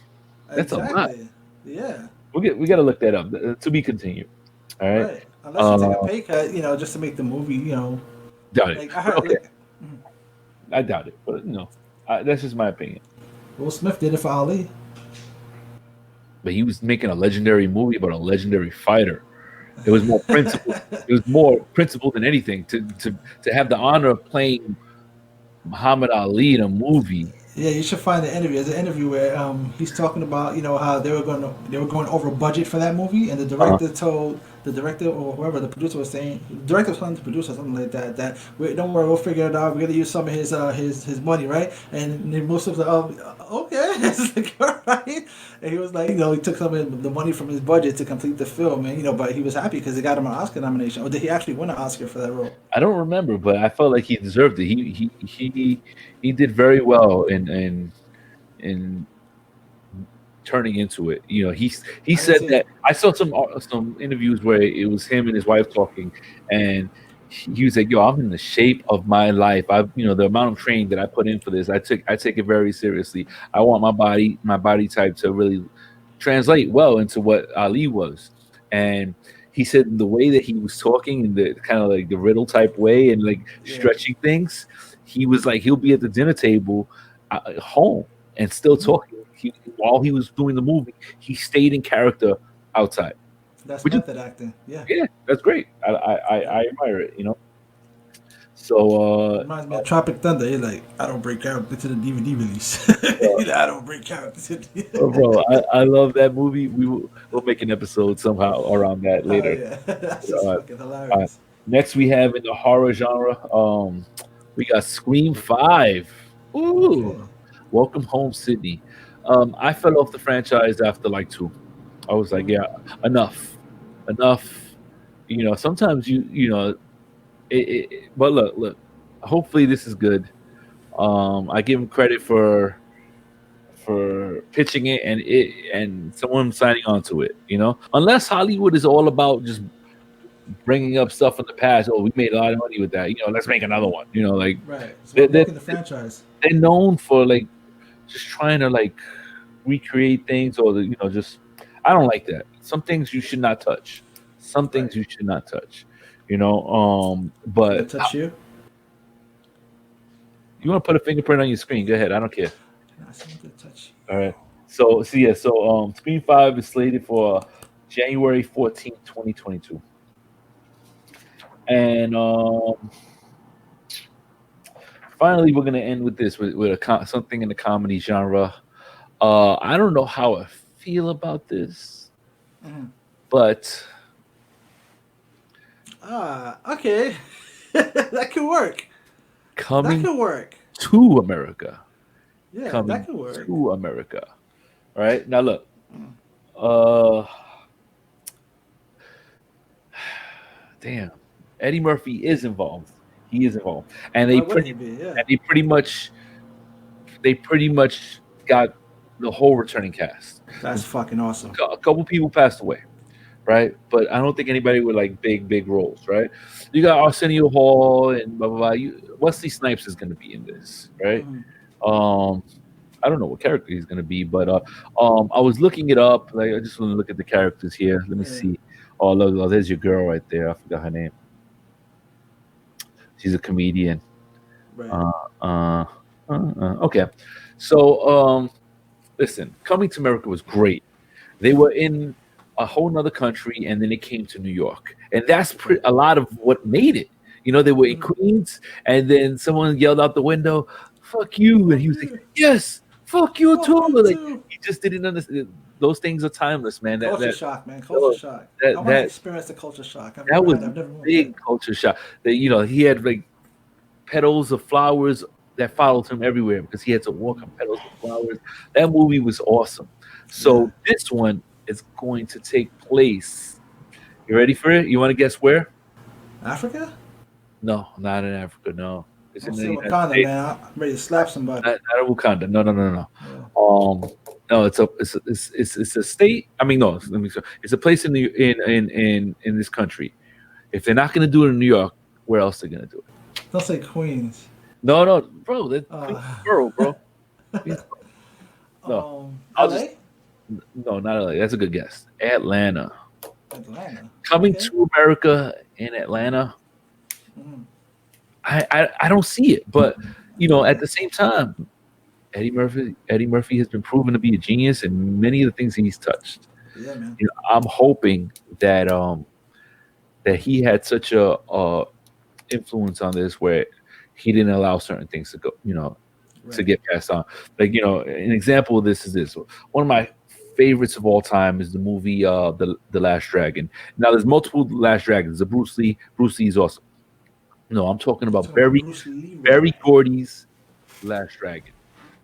That's a lot. Exactly. Yeah. We got to look that up. To be continued. All right. Right. Unless you take a Uh, pay cut, just to make the movie, doubt it. like I But heard, okay, like I doubt it. But that's just my opinion. Will Smith did it for Ali. But he was making a legendary movie about a legendary fighter. It was more principled. It was more principled than anything. To have the honor of playing Muhammad Ali in a movie. Yeah, you should find the interview. There's an interview where he's talking about how they were going over budget for that movie, and the Uh, director told the director or whoever the producer was saying, the director was telling the producer something like that don't worry, we'll figure it out. We're gonna use some of his money, right? And then most of the okay, it's like, all right. And he was like, he took some of the money from his budget to complete the film, and but he was happy because they got him an Oscar nomination. Or did he actually win an Oscar for that role? I don't remember, but I felt like he deserved it. He did very well in turning into it. He I didn't said see that it. I saw some interviews where it was him and his wife talking, and he was like, "Yo, I'm in the shape of my life. The amount of training that I put in for this, I take it very seriously. I want my body type to really translate well into what Ali was." And he said the way that he was talking in the kind of like the riddle type way and like Yeah. stretching things, he was like he'll be at the dinner table home and still talking. While he was doing the movie, he stayed in character outside. That's Which is, method acting. Yeah. yeah, that's great. I admire it. So Reminds me of Tropic Thunder. He's like, I don't bring character to the DVD release. I don't bring character to the bro, I love that movie. We'll make an episode somehow around that Oh later. yeah, that's just fucking hilarious. All right. Next, we have in the horror genre, we got Scream 5. Ooh, Okay. Welcome Home, Sydney. I fell off the franchise after like 2. I was like, yeah, enough. Sometimes but look. Hopefully, this is good. I give him credit for pitching it and someone signing on to it. Unless Hollywood is all about just bringing up stuff from the past. Oh, we made a lot of money with that. Let's make another one. Like Right. So they're, we're they're, milking the franchise. they're known for like just trying to like recreate things or just I don't like that. Some things you should not touch. Some things you should not touch. But Touch you? you want to put a fingerprint on your screen? Go ahead. I don't care. Not something to touch. All right. So Screen 5 is slated for January 14th, 2022. And finally, we're gonna end with this with something in the comedy genre. I don't know how I feel about this, but Okay. That could work. coming That could work. to America, Yeah, coming that could work. to America. All right. Now look. Damn. Eddie Murphy is involved. He is involved, and Why wouldn't he be? Yeah. they pretty much got the whole returning cast. That's fucking awesome. A couple people passed away, right? But I don't think anybody with like big roles, right? You got Arsenio Hall and blah blah blah. Wesley Snipes is going to be in this, right? I don't know what character he's going to be, but I was looking it up. Like I just want to look at the characters here. Let me see. Oh, look, there's your girl right there. I forgot her name. She's a comedian. Right. Okay. So, listen, Coming to America was great. They were in a whole nother country, and then they came to New York, and that's a lot of what made it. They were in Queens, and then someone yelled out the window, "Fuck you!" and he was like, "Yes, fuck you too!" Like he just didn't understand. Those things are timeless, man. Culture shock, man. Culture shock. I want to experience the culture shock. That was a big culture shock. That he had like petals of flowers that followed him everywhere because he had to walk on petals of flowers. That movie was awesome. So this one is going to take place. You ready for it? You want to guess where? Africa? No, not in Africa. No, it's in the United Wakanda, States. man. I'm ready to slap somebody. Not in Wakanda. No. No, it's a state. I mean, no. Let me. It's a place in this country. If they're not going to do it in New York, where else are they going to do it? Don't say Queens. No, bro. That's Uh, Queensboro, bro. No, I'll just LA? no, not LA. That's a good guess. Atlanta. Atlanta. Coming Okay. to America in Atlanta. Mhm. I don't see it, but at the same time, Eddie Murphy has been proven to be a genius in many of the things he's touched. Yeah, man. I'm hoping that he had such a influence on this where he didn't allow certain things to go, to Right. get passed on. Like, an example of this is this. One of my favorites of all time is the movie the Last Dragon. Now there's multiple Last Dragons. The Bruce Lee is awesome. No, I'm talking You're about talking about Barry Bruce Barry Leroy. Gordy's Last Dragon,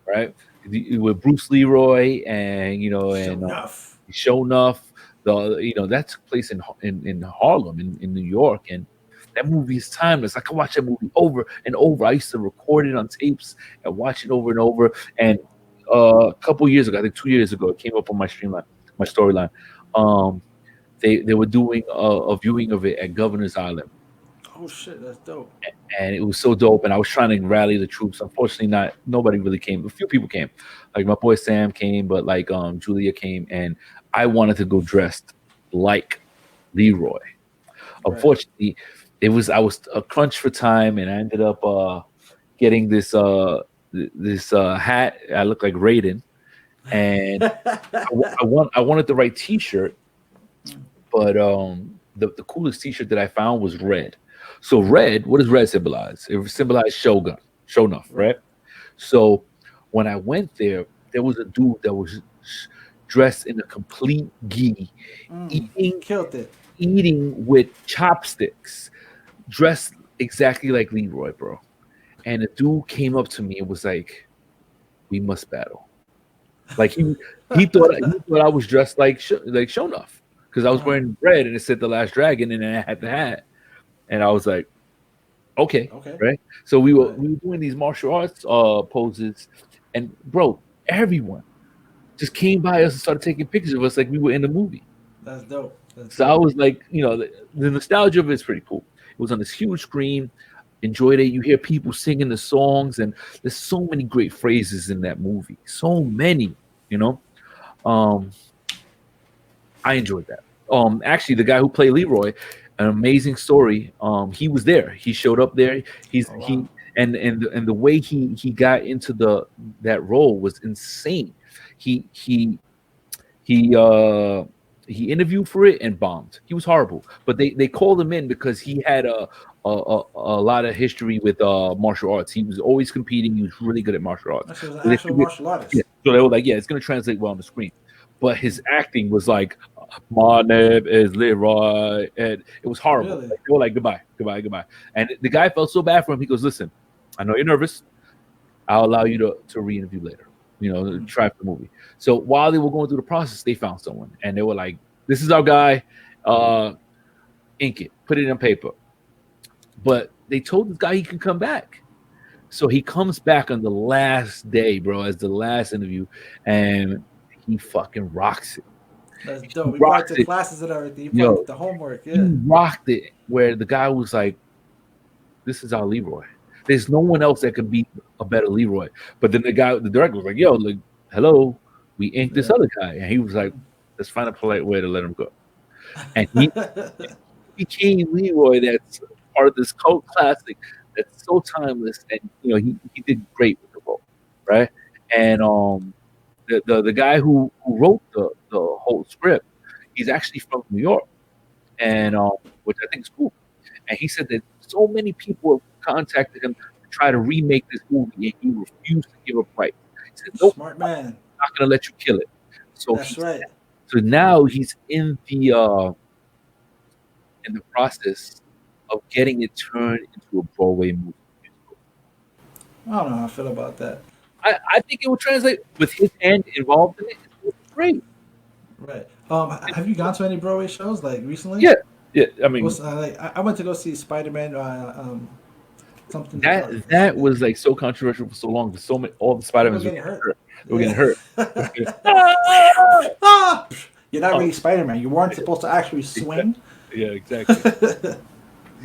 right? With Bruce Leroy and Show and enough. Show Enough. That took place in Harlem in New York, and that movie is timeless. I can watch that movie over and over. I used to record it on tapes and watch it over and over. And a couple years ago, I think 2 years ago, it came up on my streamline, my storyline. Um, they were doing a viewing of it at Governor's Island, Oh shit, that's dope. and it was so dope. And I was trying to rally the troops. Unfortunately, not nobody really came. A few people came, like my boy Sam came, but like Julia came, and I wanted to go dressed like Leroy. Right. Unfortunately, I was a crunch for time, and I ended up getting this hat. I look like Raiden, and I wanted the right T-shirt, but the coolest T-shirt that I found was red. So red, what does red symbolize? It symbolized Shogun, show enough, Right. right? So when I went there, there was a dude that was dressed in a complete gi, eating Killed it. eating with chopsticks, dressed exactly like Leroy, bro. And the dude came up to me and was like, "We must battle." Like he thought I was dressed like like Shonuff because I was wearing red and it said the Last Dragon and then I had the hat, and I was like, "Okay, Okay. right." So we were Right. we were doing these martial arts poses, and bro, everyone just came by us and started taking pictures of us like we were in the movie. That's dope. That's So I dope. was like, the nostalgia of it is pretty cool. It was on this huge screen. Enjoyed it. You hear people singing the songs, and there's so many great phrases in that movie. So many, you know. Um, I enjoyed that. Actually, the guy who played Leroy, an amazing story. He was there. He showed up there. He's Oh he wow. and the way he got into that role was insane. He he he uh he interviewed for it and bombed. He was horrible, but they called him in because he had a lot of history with martial arts. He was always competing. He was really good at martial arts. Actually, was an So they actual figured, martial yeah, artist. so they were like, yeah, it's gonna translate well on the screen. But his acting was like, my name is Leroy, and it was horrible. Really? Like, they were like, goodbye, goodbye, goodbye. And the guy felt so bad for him. He goes, listen, I know you're nervous. I'll allow you to re-interview later. Try for the movie. So while they were going through the process, they found someone, and they were like, "This is our guy. Ink it, put it in paper." But they told this guy he can come back, so he comes back on the last day, bro, as the last interview, and he fucking rocks it. That's He dope. We probably rocks took it, classes and everything. You probably yo. did the homework. He Yeah. rocked it. Where the guy was like, "This is our Leroy. There's no one else that could be a better Leroy." But then the director was like, "Yo, like, hello, we inked this Yeah. other guy," and he was like, "Let's find a polite way to let him go." And he became Leroy. That's part of this cult classic that's so timeless, and he did great with the role, right? And the guy who wrote the whole script, he's actually from New York, and which I think is cool. And he said that so many people have contacted him to try to remake this movie, and he refused to give up rights. He said, "Nope, Smart I'm man. not going to let you kill it." So That's right. so now he's in the process of getting it turned into a Broadway movie. I don't know how I feel about that. I think it will translate with his hand involved in it. It's great. Right. Have you gone to any Broadway shows like recently? Yeah, yeah. I mean, Like I went to go see Spider-Man. Something. that was like so controversial for so long. Because all the People Spider-Mans getting hurt. were getting hurt. You're not really Spider-Man. You weren't supposed to actually swing. Yeah, exactly.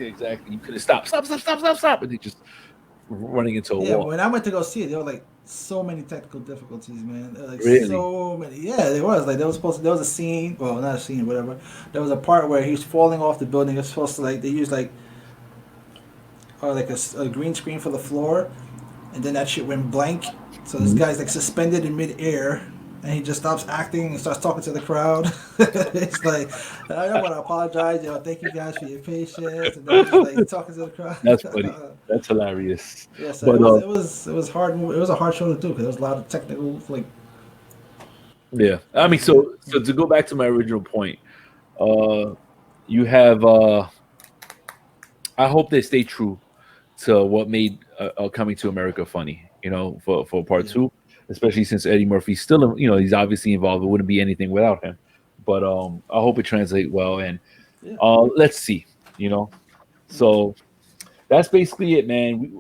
exactly. You could have stop, and they just running into a Yeah, wall. when I went to go see it, there were like so many technical difficulties, man. There were, like Really? so many. Yeah, there was. Like there was supposed to, there was a scene. Well, not a scene, whatever. There was a part where he was falling off the building. It was supposed to like they used like a green screen for the floor, and then that shit went blank. So this guy's like suspended in midair, and he just stops acting and starts talking to the crowd. It's like, I don't want to apologize. Thank you guys for your patience. And then just like talking to the That's funny. crowd. That's hilarious. Yeah, so But it was hard. It was a hard show to do because there was a lot of technical like. yeah, I mean, so to go back to my original point, uh, you have. I hope they stay true to what made Coming to America funny. For part Yeah. two, especially since Eddie Murphy's still, he's obviously involved. It wouldn't be anything without him. But I hope it translates well, and Yeah. let's see. So that's basically it, man.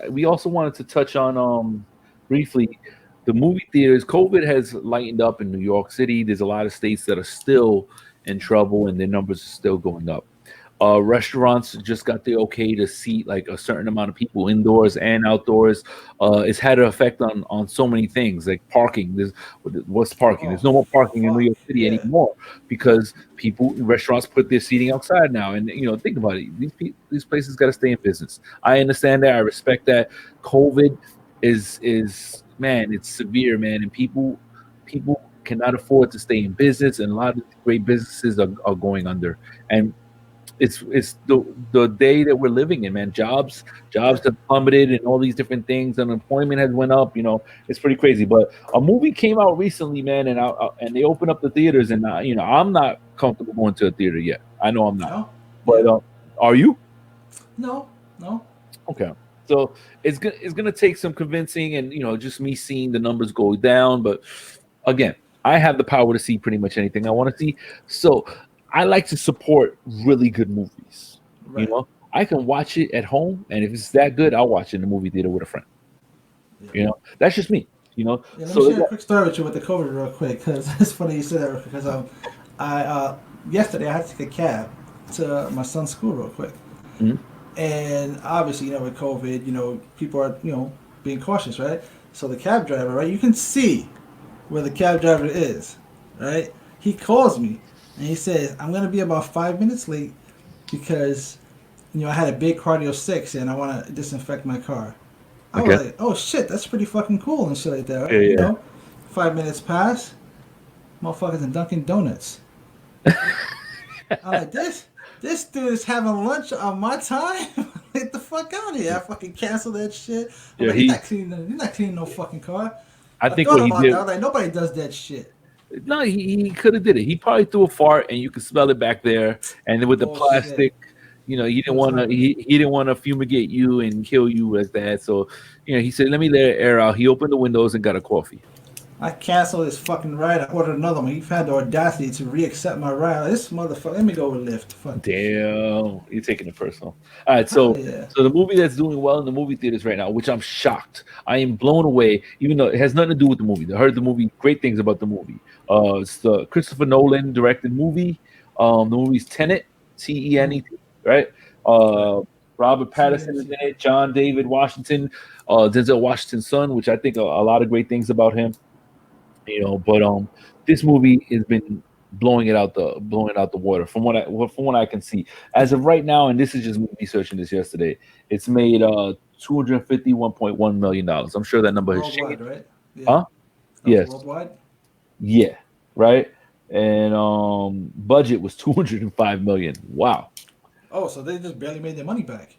We also wanted to touch on briefly the movie theaters. COVID has lightened up in New York City. There's a lot of states that are still in trouble, and their numbers are still going up. Restaurants just got the okay to seat like a certain amount of people indoors and outdoors. It's had an effect on so many things like parking. What's parking? Oh, There's no more parking in New fuck. York City Yeah. anymore because restaurants put their seating outside now. And think about it. These places got to stay in business. I understand that. I respect that. COVID is man, it's severe, man, and people cannot afford to stay in business, and a lot of great businesses are going under. And it's the day that we're living in, man. Jobs have plummeted and all these different things. Unemployment has went up. It's pretty crazy. But a movie came out recently, man, and they opened up the theaters, and I'm not comfortable going to a theater yet. I know I'm not. No. But Yeah. are you? No. Okay. So it's gonna take some convincing, and just me seeing the numbers go down. But again, I have the power to see pretty much anything I want to see. So I like to support really good movies. Right. I can watch it at home, and if it's that good, I'll watch it in the movie theater with a friend. Yeah. That's just me. Yeah, let me share a quick story with you with the COVID real quick because it's funny you said that because I yesterday I had to take a cab to my son's school real quick, and obviously with COVID people are being cautious, right? So the cab driver, right, you can see where the cab driver is, right? He calls me and he says I'm gonna be about 5 minutes late because I had a big cardio 6 and I want to disinfect my car. I was like, oh shit, that's pretty fucking cool and shit like that, right? Yeah. 5 minutes pass, motherfuckers in Dunkin' Donuts. I'm like, this dude is having lunch on my time. Get the fuck out of here! I fucking cancel that shit. I'm like, you're not cleaning no fucking car. I think thought what he about did. that. I was like, nobody does that shit. No, he could have did it. He probably threw a fart, and you could smell it back there. And then with the plastic, he didn't want to. He didn't want to fumigate you and kill you as that. So, he said, "Let me let it air out." He opened the windows and got a coffee. I canceled this fucking ride. I ordered another one. You've had the audacity to re-accept my ride. This motherfucker. Let me go with Lyft. Fuck. Damn, you're taking it personal. All right, so the movie that's doing well in the movie theaters right now, which I'm shocked. I am blown away, even though it has nothing to do with the movie. I heard the movie, great things about the movie. It's the Christopher Nolan directed movie. The movie's Tenet, Tenet, right? Robert Pattinson is in it. John David Washington, Denzel Washington's son, which I think a lot of great things about him. But this movie has been blowing it out the water from what I can see as of right now, and this is just me researching this yesterday. It's made $251.1 million. I'm sure that number has changed. Right? Yeah. Huh? Yes. Worldwide. Yeah. Right. And budget was $205 million. Wow. Oh, so they just barely made their money back.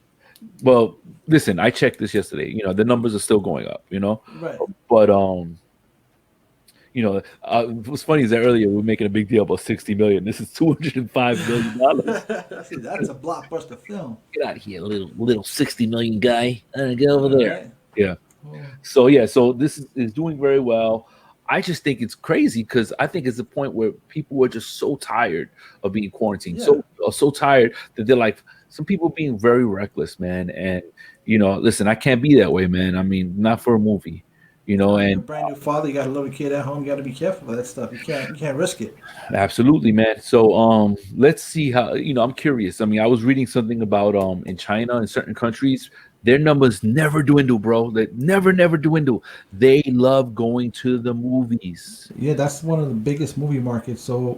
Well, listen, I checked this yesterday. The numbers are still going up. Right. But what's funny is that earlier we were making a big deal about $60 million. This is $205 million. That's a blockbuster film. Get out of here, little $60 million guy. Get over there. Right. Yeah. Oh. So this is doing very well. I just think it's crazy because I think it's a point where people are just so tired of being quarantined, so tired that they're like, some people being very reckless, man. And listen, I can't be that way, man. I mean, not for a movie. you know, You're a and brand new father. You got a little kid at home. You got to be careful of that stuff. You can't risk it. absolutely, man. So let's see how, I'm curious. I mean, I was reading something about in China and certain countries, their numbers never dwindle, bro. They never dwindle. They love going to the movies. Yeah, that's one of the biggest movie markets. So,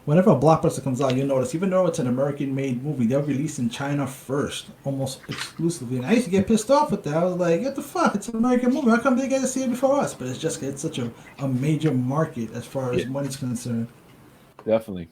whenever a blockbuster comes out, you notice, even though it's an American-made movie, they're released in China first, almost exclusively. And I used to get pissed off with that. I was like, "What the fuck? It's an American movie. How come they get to see it before us?" But it's such a major market as far Yeah, as money's concerned. definitely.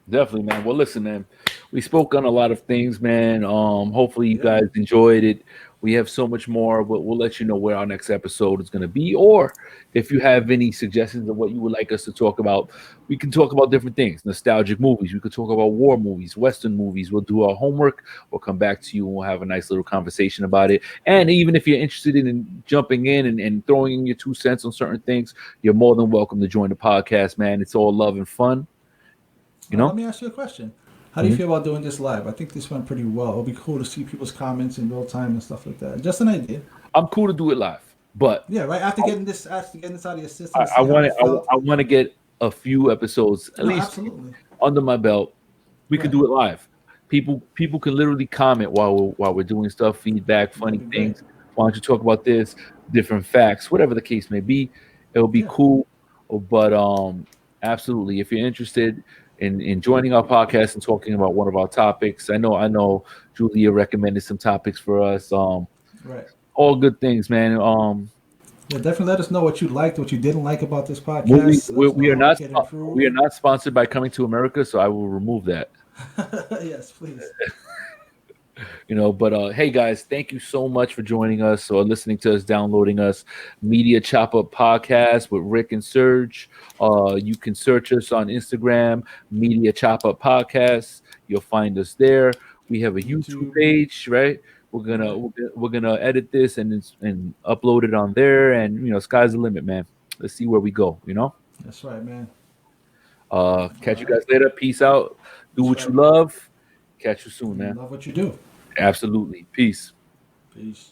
Definitely, man. Well, listen, man. We spoke on a lot of things, man. Hopefully you Yeah. guys enjoyed it. We have so much more, but we'll let you know where our next episode is going to be. Or if you have any suggestions of what you would like us to talk about, we can talk about different things. Nostalgic movies. We could talk about war movies, Western movies. We'll do our homework. We'll come back to you and we'll have a nice little conversation about it. And even if you're interested in jumping in and throwing in your 2 cents on certain things, you're more than welcome to join the podcast, man. It's all love and fun, you Now, know? let me ask you a question. How do you feel about doing this live? I think this went pretty well. It'll be cool to see people's comments in real time and stuff like that. Just an idea. I'm cool to do it live, but Yeah, right. After getting this out of your system to I see how want it to felt. I want to get a few episodes at No, least absolutely. under my belt. We could Right. do it live. People can literally comment while we're doing stuff, feedback, That'd funny be great. things. Why don't you talk about this, different facts, whatever the case may be. It'll be Yeah. cool. But absolutely, if you're interested in joining our podcast and talking about one of our topics, I know Julia recommended some topics for us. Right. All good things, man. Yeah, definitely let us know what you liked, what you didn't like about this Movies. podcast. Let We, us know we are how we not can we are improve. not sponsored by Coming to America, so I will remove that. Yes, please. But hey guys, thank you so much for joining us or listening to us, downloading us. Media Chop Up Podcast with Rick and Serge. You can search us on Instagram, Media Chop Up Podcast. You'll find us there. We have a YouTube YouTube. page, right? We're gonna Right. we're gonna edit this and upload it on there, and sky's the limit, man. Let's see where we go. That's right, man. Catch All you right. guys later. Peace out. Do That's what you right. love. Catch you soon, And man. love what you do. Absolutely. Peace. Peace.